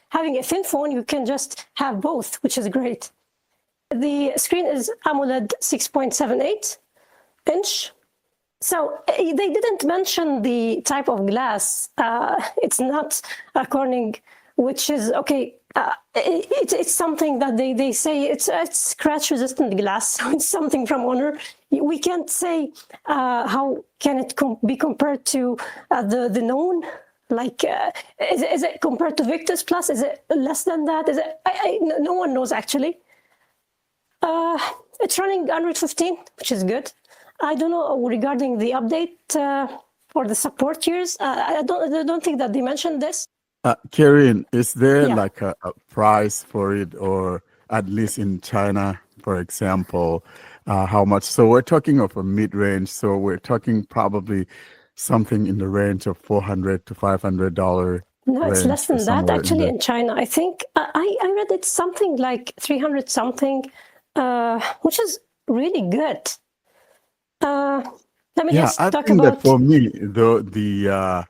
Speaker 5: having a thin phone, you can just have both, which is great. The screen is AMOLED 6.78 inch. So they didn't mention the type of glass. It's not according, which is okay. It's something that they say it's scratch-resistant glass. So it's something from Honor. We can't say how can it be compared to the known. Is it compared to Victus Plus? Is it less than that? Is it? No one knows actually. It's running Android 15, which is good. I don't know regarding the update or the support years. I don't think that they mentioned this.
Speaker 1: Karene, is there
Speaker 5: Yeah.
Speaker 1: like a price for it, or at least in China, for example, how much? So we're talking of a mid-range. So we're talking probably something in the range of $400 to $500.
Speaker 5: No, it's
Speaker 1: range,
Speaker 5: less than that
Speaker 1: somewhere
Speaker 5: actually
Speaker 1: in
Speaker 5: in China. I think I read it's something like 300 something, which is really good. Let me
Speaker 1: Yeah,
Speaker 5: just
Speaker 1: I
Speaker 5: talk
Speaker 1: think that
Speaker 5: about.
Speaker 1: for me, the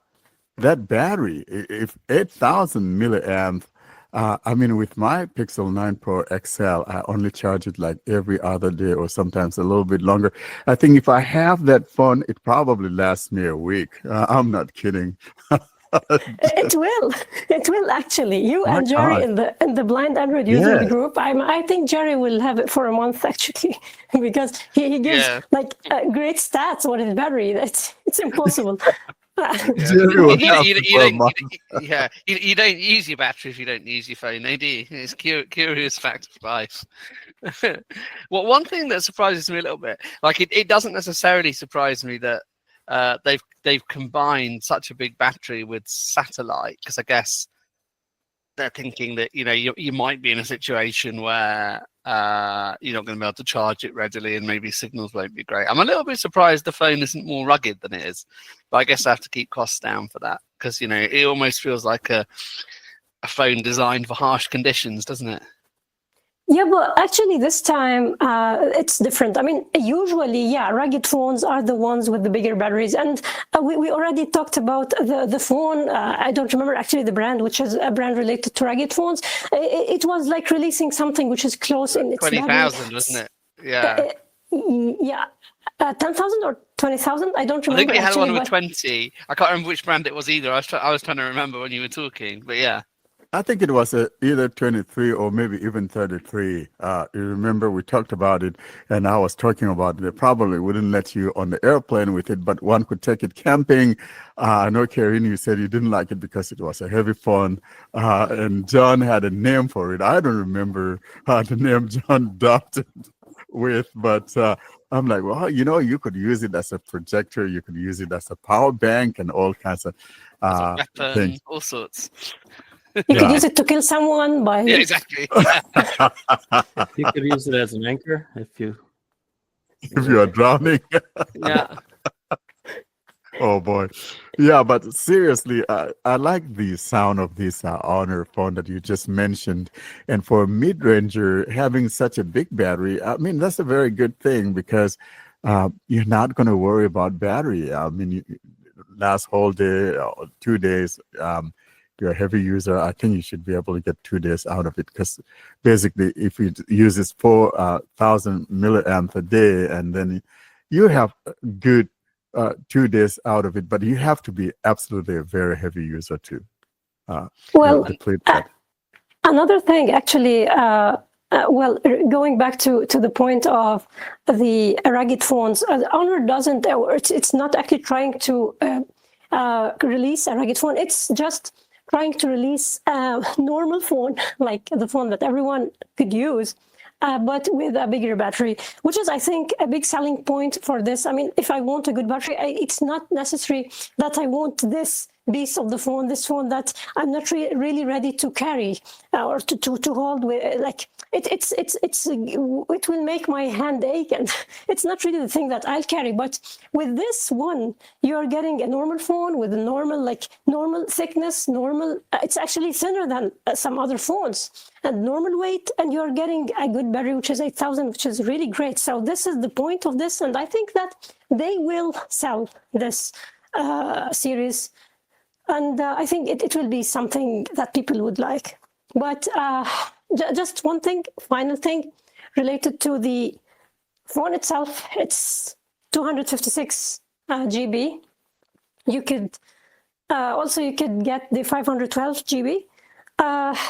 Speaker 1: that battery, if 8,000 milliamps, I mean, with my Pixel 9 Pro XL, I only charge it like every other day or sometimes a little bit longer. I think if I have that phone, it probably lasts me a week. I'm not kidding.
Speaker 5: It will actually. You
Speaker 1: My
Speaker 5: and Jerry
Speaker 1: God.
Speaker 5: in the blind Android users
Speaker 1: Yeah.
Speaker 5: group. I think Jerry will have it for a month actually, because he gives
Speaker 2: Yeah.
Speaker 5: great stats on his battery. It's impossible.
Speaker 1: Jerry will have to for a month.
Speaker 2: You don't use your battery if you don't use your phone, do you? It's curious fact of life. Well, one thing that surprises me a little bit, it doesn't necessarily surprise me that they've combined such a big battery with satellite, because I guess they're thinking that you might be in a situation where you're not going to be able to charge it readily and maybe signals won't be great. I'm a little bit surprised the phone isn't more rugged than it is, but I guess I have to keep costs down for that, because it almost feels like a phone designed for harsh conditions, doesn't it?
Speaker 5: Yeah, but actually this time it's different. I mean, usually, yeah, rugged phones are the ones with the bigger batteries. And we already talked about the phone. I don't remember actually the brand, which is a brand related to rugged phones. It was like releasing something which is close in its
Speaker 2: 20,000, wasn't it? Yeah.
Speaker 5: Yeah. 10,000 or 20,000? I don't remember.
Speaker 2: I think you had
Speaker 5: actually,
Speaker 2: one with 20. I can't remember which brand it was either. I was trying to remember when you were talking, but yeah.
Speaker 1: I think it was either 23 or maybe even 33. You remember we talked about it, and I was talking about it. They probably wouldn't let you on the airplane with it, but one could take it camping. I know, Karene, you said you didn't like it because it was a heavy phone, and John had a name for it. I don't remember the name John dubbed it with, but I'm like, well, you could use it as a projector. You could use it as a power bank and all kinds of
Speaker 2: As a weapon,
Speaker 1: things.
Speaker 2: all sorts.
Speaker 5: You could use it to kill someone by.
Speaker 2: Yeah, exactly.
Speaker 3: You could use it as an anchor if you.
Speaker 1: If you are drowning.
Speaker 2: Yeah.
Speaker 1: Oh boy. Yeah, but seriously, I like the sound of this Honor phone that you just mentioned. And for a mid-ranger, having such a big battery, I mean, that's a very good thing because you're not going to worry about battery. I mean, last whole day, 2 days, you're a heavy user. I think you should be able to get 2 days out of it because basically, if you use this 4,000 milliamp a day, and then you have good 2 days out of it, but you have to be absolutely a very heavy user to deplete that.
Speaker 5: Another thing, actually, going back to the point of the rugged phones, Honor doesn't, it's not actually trying to release a rugged phone. It's just trying to release a normal phone, like the phone that everyone could use, but with a bigger battery, which is, I think, a big selling point for this. I mean, if I want a good battery, it's not necessary that I want this piece of the phone, this phone that I'm not really ready to carry or to hold with. Like it will make my hand ache, and it's not really the thing that I'll carry. But with this one, you're getting a normal phone with a normal thickness, it's actually thinner than some other phones, and normal weight, and you're getting a good battery, which is 8,000, which is really great. So this is the point of this, and I think that they will sell this series. And I think it will be something that people would like. But just one thing, final thing, related to the phone itself. It's 256 GB. You could you could get the 512 GB.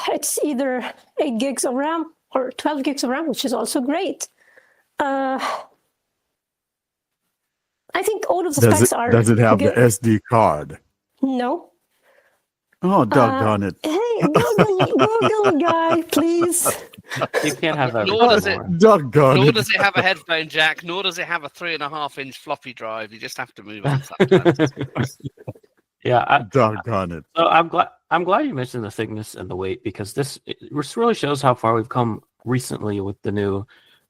Speaker 5: It's either 8 gigs of RAM or 12 gigs of RAM, which is also great. I think all of the specs are.
Speaker 1: Does it have
Speaker 5: good.
Speaker 1: the SD card?
Speaker 5: No.
Speaker 1: Oh, doggone it.
Speaker 5: Hey, Google guy, please.
Speaker 3: You can't have that.
Speaker 2: Nor does it.
Speaker 1: Doggone
Speaker 2: Nor
Speaker 1: it.
Speaker 2: does it have a headphone jack. Nor does it have a 3.5-inch floppy drive. You just have to move on sometimes.
Speaker 3: Yeah,
Speaker 1: Doggone it.
Speaker 3: So I'm glad you mentioned the thickness and the weight, because this really shows how far we've come recently with the new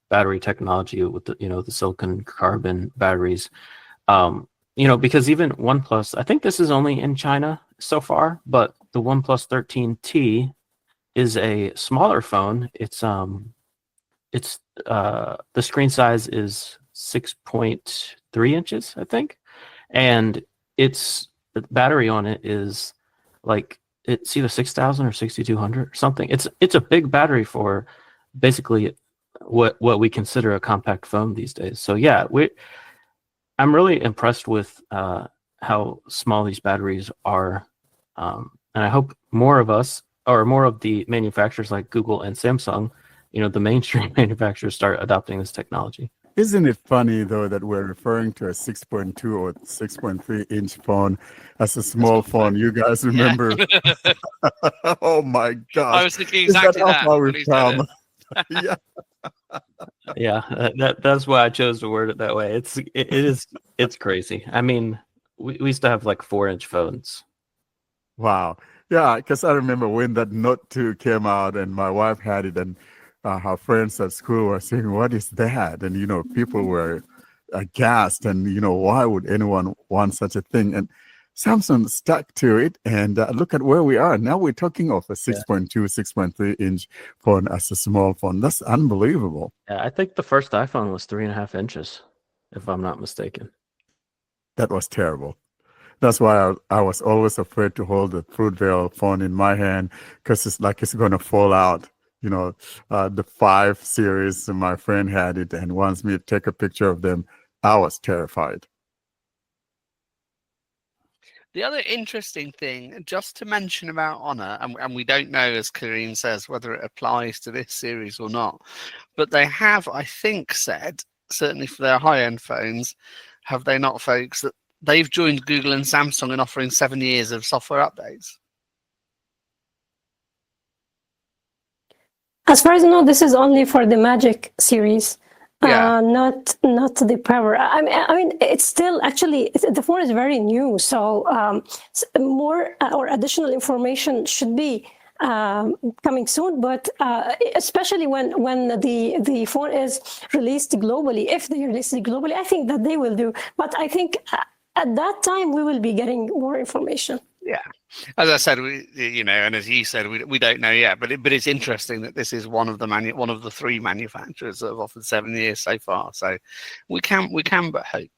Speaker 3: battery technology, with the silicon carbon batteries. Because even OnePlus, I think this is only in China so far, but the OnePlus 13T is a smaller phone. It's the screen size is 6.3 inches, I think, and the battery on it is like it's either 6,000 or 6,200 or something. It's a big battery for basically what we consider a compact phone these days. So yeah, I'm really impressed with how small these batteries are, and I hope more of us, or more of the manufacturers like Google and Samsung, the mainstream manufacturers, start adopting this technology.
Speaker 1: Isn't it funny, though, that we're referring to a 6.2 or 6.3 inch phone as a small phone? You guys remember? Yeah. Oh my gosh.
Speaker 2: I was thinking exactly that.
Speaker 1: How far we've come? Yeah.
Speaker 3: Yeah, that's why I chose to word it that way. It's crazy. I mean, we used to have like 4-inch phones.
Speaker 1: Wow. Yeah, because I remember when that Note 2 came out and my wife had it, and her friends at school were saying, "What is that?" And people were aghast, and why would anyone want such a thing? And Samsung stuck to it, and look at where we are now. We're talking of a 6.2, 6.3 inch phone as a small phone. That's unbelievable.
Speaker 3: Yeah, I think the first iPhone was 3.5 inches, if I'm not mistaken.
Speaker 1: That was terrible. That's why I was always afraid to hold the Fruitvale phone in my hand, because it's like it's going to fall out. The 5 series, my friend had it and wants me to take a picture of them. I was terrified.
Speaker 2: The other interesting thing, just to mention about Honor, and we don't know, as Karene says, whether it applies to this series or not, but they have, I think, said, certainly for their high-end phones, have they not, folks, that they've joined Google and Samsung in offering 7 years of software updates.
Speaker 5: As far as I know, this is only for the Magic series,
Speaker 2: Yeah.
Speaker 5: not the Power. I mean, it's still actually the phone is very new, so more or additional information should be coming soon, but especially when the phone is released globally, if they release it globally, I think that they will do. But I think at that time we will be getting more information.
Speaker 2: Yeah, as I said, and as you said, we don't know yet. But it's interesting that this is one of the three manufacturers that have offered 7 years so far. So we can but hope.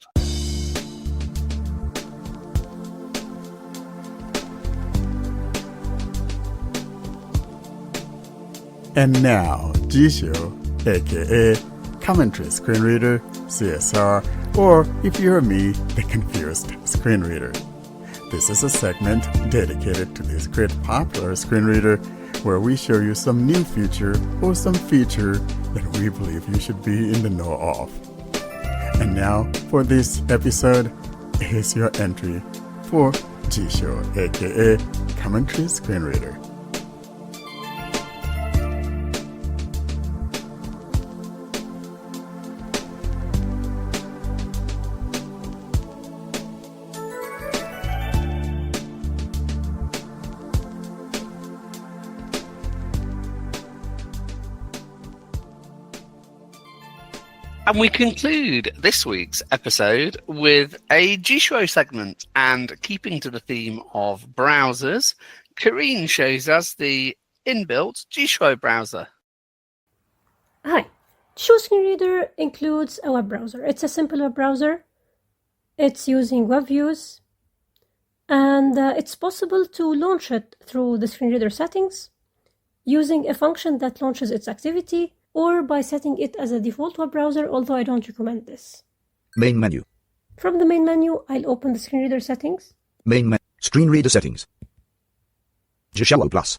Speaker 1: And now, Jieshuo, aka Commentary Screen Reader, CSR, or if you're me, the confused screen reader. This is a segment dedicated to this great popular screen reader where we show you some new feature or some feature that we believe you should be in the know of. And now, for this episode, here's your entry for Jieshuo, aka Commentary Screen Reader.
Speaker 2: And we conclude this week's episode with a Jieshuo segment. And keeping to the theme of browsers, Karene shows us the inbuilt Jieshuo browser.
Speaker 5: Hi. Jieshuo Screen Reader includes a web browser. It's a simple web browser. It's using web views. And it's possible to launch it through the screen reader settings using a function that launches its activity, or by setting it as a default web browser, although I don't recommend this.
Speaker 8: Main menu.
Speaker 5: From the main menu, I'll open the screen reader settings.
Speaker 8: Main menu. Screen reader settings. Jieshuo Plus.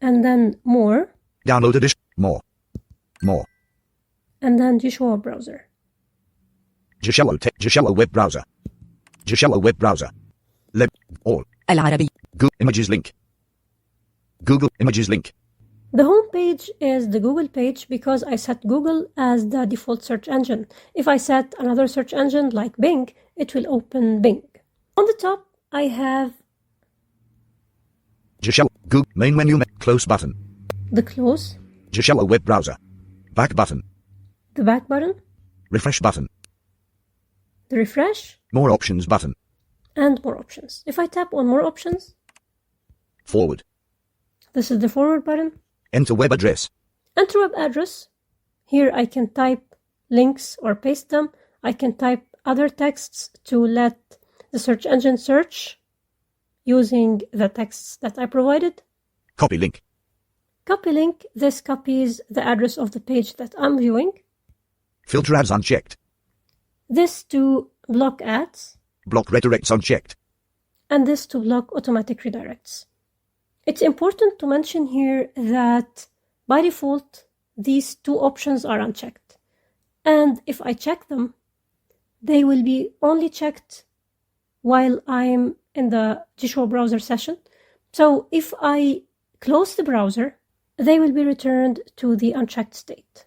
Speaker 5: And then More.
Speaker 8: Download edition. More.
Speaker 5: And then Jieshuo Web Browser.
Speaker 8: Jieshuo Web Browser. Jieshuo Web Browser. All.
Speaker 9: العربي.
Speaker 8: Google Images link. Google Images link.
Speaker 5: The home page is the Google page because I set Google as the default search engine. If I set another search engine like Bing, it will open Bing. On the top, I have
Speaker 8: Jieshuo Google main menu close button.
Speaker 5: the close,
Speaker 8: Jieshuo Web Browser. Back button.
Speaker 5: the back button,
Speaker 8: Refresh button.
Speaker 5: the refresh,
Speaker 8: More options button.
Speaker 5: and more options. If I tap on more options,
Speaker 8: Forward.
Speaker 5: this is the forward button.
Speaker 8: Enter web address.
Speaker 5: Enter web address. Here I can type links or paste them. I can type other texts to let the search engine search using the texts that I provided.
Speaker 8: Copy link.
Speaker 5: Copy link. This copies the address of the page that I'm viewing.
Speaker 8: Filter ads unchecked.
Speaker 5: This to block ads.
Speaker 8: Block redirects unchecked.
Speaker 5: And this to block automatic redirects. It's important to mention here that by default, these two options are unchecked. And if I check them, they will be only checked while I'm in the Jieshuo browser session. So if I close the browser, they will be returned to the unchecked state.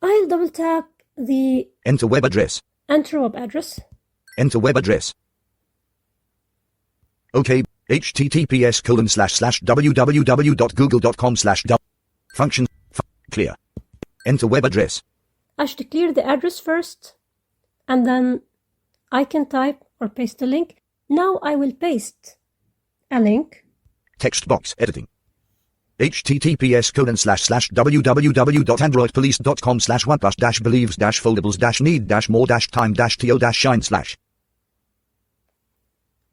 Speaker 5: I'll double tap the
Speaker 8: Enter web address.
Speaker 5: enter web address.
Speaker 8: Enter web address. OK. https://www.google.com/ function clear. Enter web address.
Speaker 5: I should clear the address first, and then I can type or paste a link. Now I will paste a link.
Speaker 8: Text box editing. https://www.android-police.com/1+-believes-foldables-need-more-time-to-shine/.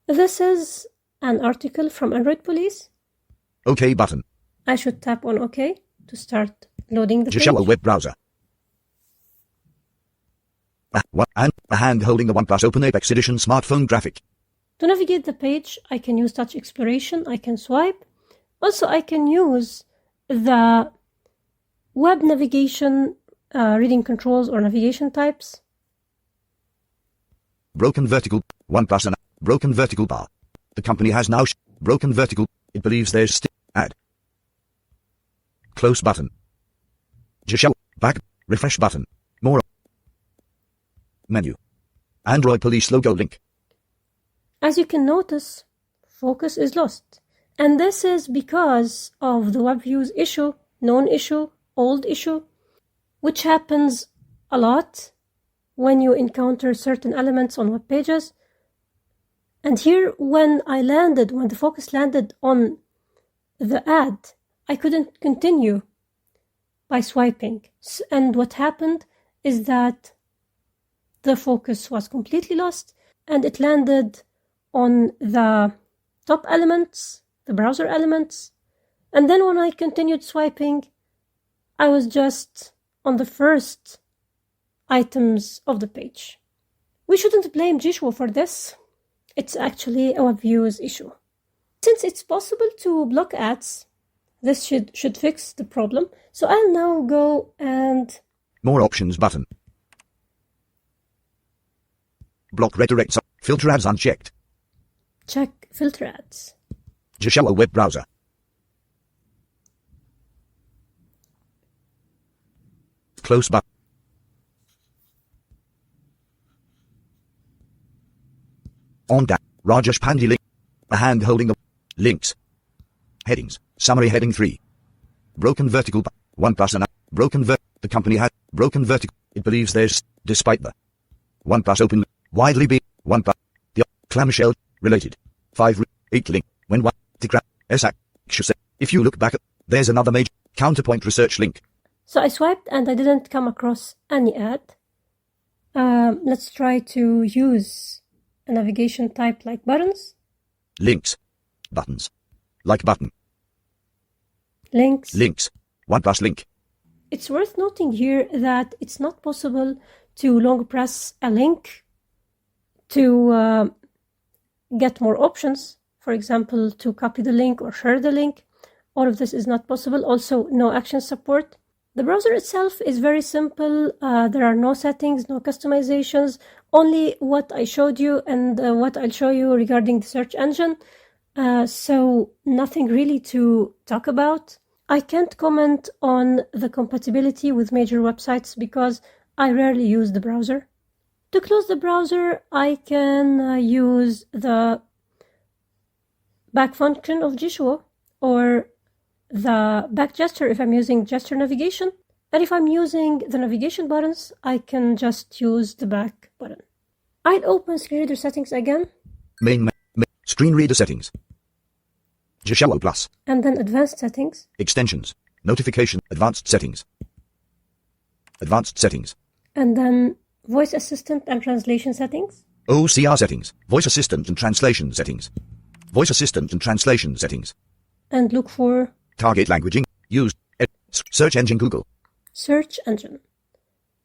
Speaker 5: This is an article from Android Police.
Speaker 8: OK button.
Speaker 5: I should tap on OK to start loading the
Speaker 8: Jieshuo
Speaker 5: page.
Speaker 8: Web Browser. And a hand holding the OnePlus Open Apex Edition smartphone graphic.
Speaker 5: To navigate the page, I can use touch exploration. I can swipe. Also, I can use the web navigation reading controls or navigation types.
Speaker 8: Broken vertical. OnePlus and broken vertical bar. The company has now broken vertical. It believes there's still add. Close button. Jieshuo back. Refresh button. More. Menu. Android Police logo link.
Speaker 5: As you can notice, focus is lost. And this is because of the web views issue, known issue, old issue, which happens a lot when you encounter certain elements on web pages. And here, when the focus landed on the ad, I couldn't continue by swiping. And what happened is that the focus was completely lost, and it landed on the top elements, the browser elements. And then when I continued swiping, I was just on the first items of the page. We shouldn't blame Jieshuo for this. It's actually a web views issue. Since it's possible to block ads, this should fix the problem. So I'll now go and...
Speaker 8: More options button. Block redirects. Filter ads unchecked.
Speaker 5: check filter ads.
Speaker 8: Jieshuo Web Browser. Close button. On down. Rajesh Pandey link. A hand holding the links. Headings. Summary heading 3. Broken vertical. 1 plus an broken the company has broken vertical. It believes there's, despite the 1 plus open, widely be 1 plus the clamshell related 5 8 link when 1 to if you look back, there's another major counterpoint research link.
Speaker 5: So I swiped and I didn't come across any ad. Let's try to use a navigation type like buttons.
Speaker 8: Links. Buttons. Like button.
Speaker 5: Links.
Speaker 8: Links. 1 plus link.
Speaker 5: It's worth noting here that it's not possible to long press a link to get more options. For example, to copy the link or share the link. All of this is not possible. Also, no action support. The browser itself is very simple. There are no settings, no customizations, only what I showed you and what I'll show you regarding the search engine. So nothing really to talk about. I can't comment on the compatibility with major websites because I rarely use the browser. To close the browser, I can use the back function of Jieshuo or the back gesture if I'm using gesture navigation. And if I'm using the navigation buttons, I can just use the back button. I'd open screen reader settings again.
Speaker 8: Main screen reader settings. Jieshuo Plus.
Speaker 5: And then advanced settings.
Speaker 8: Extensions. Notification. Advanced settings. Advanced settings.
Speaker 5: And then voice assistant and translation settings.
Speaker 8: OCR settings. Voice assistant and translation settings. Voice assistant and translation settings.
Speaker 5: And look for
Speaker 8: target languaging. Used. Search engine Google.
Speaker 5: Search engine.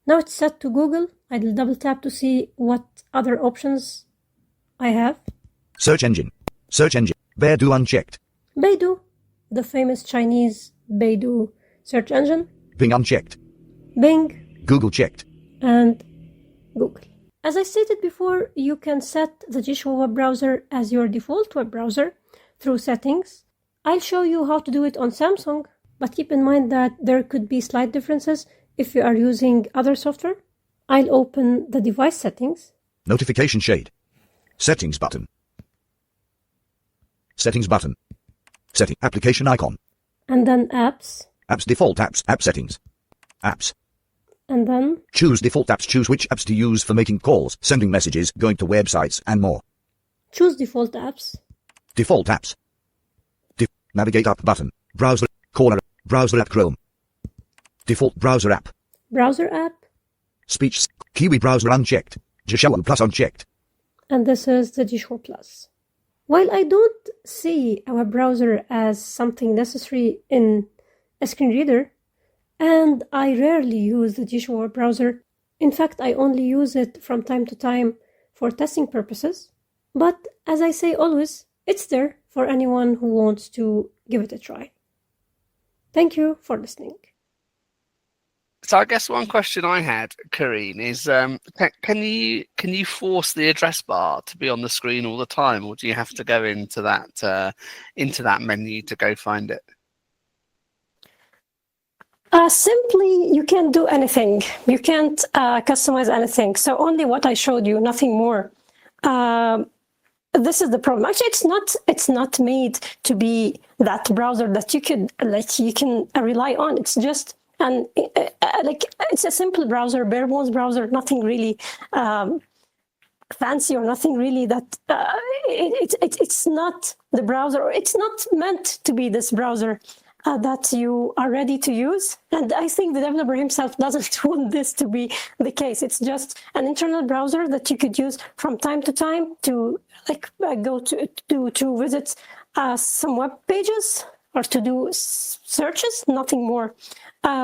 Speaker 5: Now it's set to Google. I'll double tap to see what other options I have.
Speaker 8: Search engine. Search engine. Baidu unchecked.
Speaker 5: Baidu, the famous Chinese Baidu search engine.
Speaker 8: Bing unchecked.
Speaker 5: Bing.
Speaker 8: Google checked.
Speaker 5: And Google. As I stated before, you can set the Jieshuo web browser as your default web browser through settings. I'll show you how to do it on Samsung, but keep in mind that there could be slight differences if you are using other software. I'll open the device settings.
Speaker 8: Notification shade. Settings button. Settings button. Setting application icon.
Speaker 5: And then apps.
Speaker 8: Apps default apps. App settings. Apps.
Speaker 5: And then
Speaker 8: choose default apps. Choose which apps to use for making calls, sending messages, going to websites, and more.
Speaker 5: Choose default apps.
Speaker 8: Default apps. Navigate up button. Browser. Caller. Browser app Chrome. Default browser app.
Speaker 5: Browser app.
Speaker 8: Speech. Kiwi browser unchecked. Jieshuo Plus unchecked.
Speaker 5: And this is the Jieshuo Plus. While I don't see a web browser as something necessary in a screen reader, and I rarely use the Jieshuo web browser, in fact I only use it from time to time for testing purposes, but as I say always, it's there for anyone who wants to give it a try. Thank you for listening.
Speaker 2: So I guess one question I had, Karene, is can you force the address bar to be on the screen all the time, or do you have to go into that menu to go find it?
Speaker 5: Simply, you can't do anything. You can't customize anything. So only what I showed you, nothing more. this is the problem. Actually, it's not made to be that browser that you can rely on. It's just it's a simple browser, bare bones browser, nothing really fancy or nothing really that it's not the browser, or it's not meant to be this browser that you are ready to use. And I think the developer himself doesn't want this to be the case. It's just an internal browser that you could use from time to time to go to visit some web pages or to do searches, nothing more.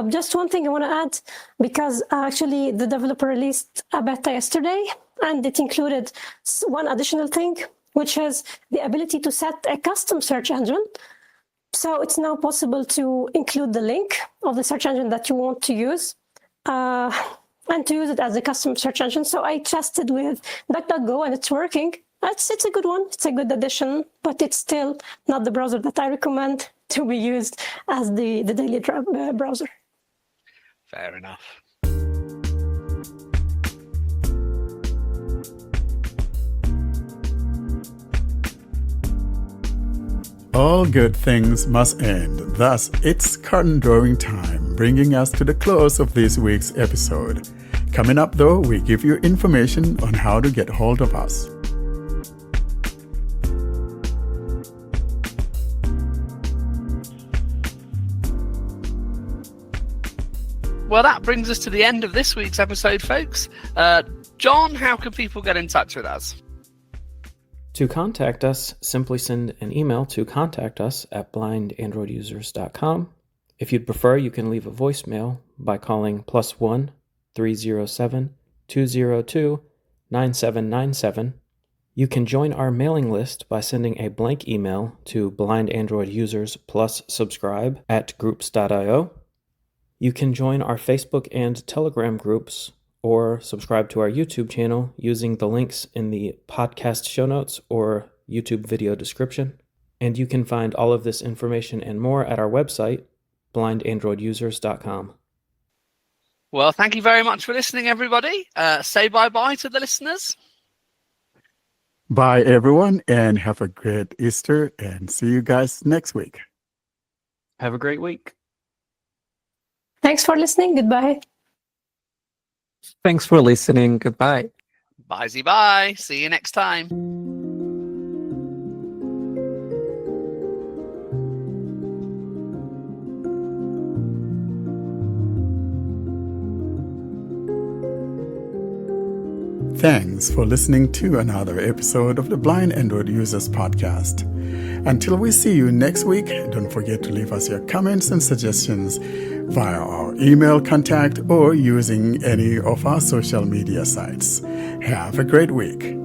Speaker 5: Just one thing I want to add, because actually the developer released a beta yesterday, and it included one additional thing, which is the ability to set a custom search engine. So it's now possible to include the link of the search engine that you want to use and to use it as a custom search engine. So I tested with DuckDuckGo and it's working. It's a good one. It's a good addition, but it's still not the browser that I recommend to be used as the daily browser.
Speaker 2: Fair enough.
Speaker 1: All good things must end. Thus, it's curtain drawing time, bringing us to the close of this week's episode. Coming up, though, we give you information on how to get hold of us.
Speaker 2: Well, that brings us to the end of this week's episode, folks. John, how can people get in touch with us?
Speaker 3: To contact us, simply send an email to contactus@blindandroidusers.com. If you'd prefer, you can leave a voicemail by calling +1 307 202 9797. You can join our mailing list by sending a blank email to blindandroidusers plus subscribe @groups.io. You can join our Facebook and Telegram groups or subscribe to our YouTube channel using the links in the podcast show notes or YouTube video description. And you can find all of this information and more at our website, blindandroidusers.com.
Speaker 2: Well, thank you very much for listening, everybody. Say bye-bye to the listeners.
Speaker 1: Bye, everyone, and have a great Easter, and see you guys next week.
Speaker 3: Have a great week.
Speaker 5: Thanks for listening. Goodbye.
Speaker 6: Thanks for listening. Goodbye.
Speaker 2: Bye. See you next time.
Speaker 1: Thanks for listening to another episode of the Blind Android Users Podcast. Until we see you next week, don't forget to leave us your comments and suggestions via our email contact or using any of our social media sites. Have a great week.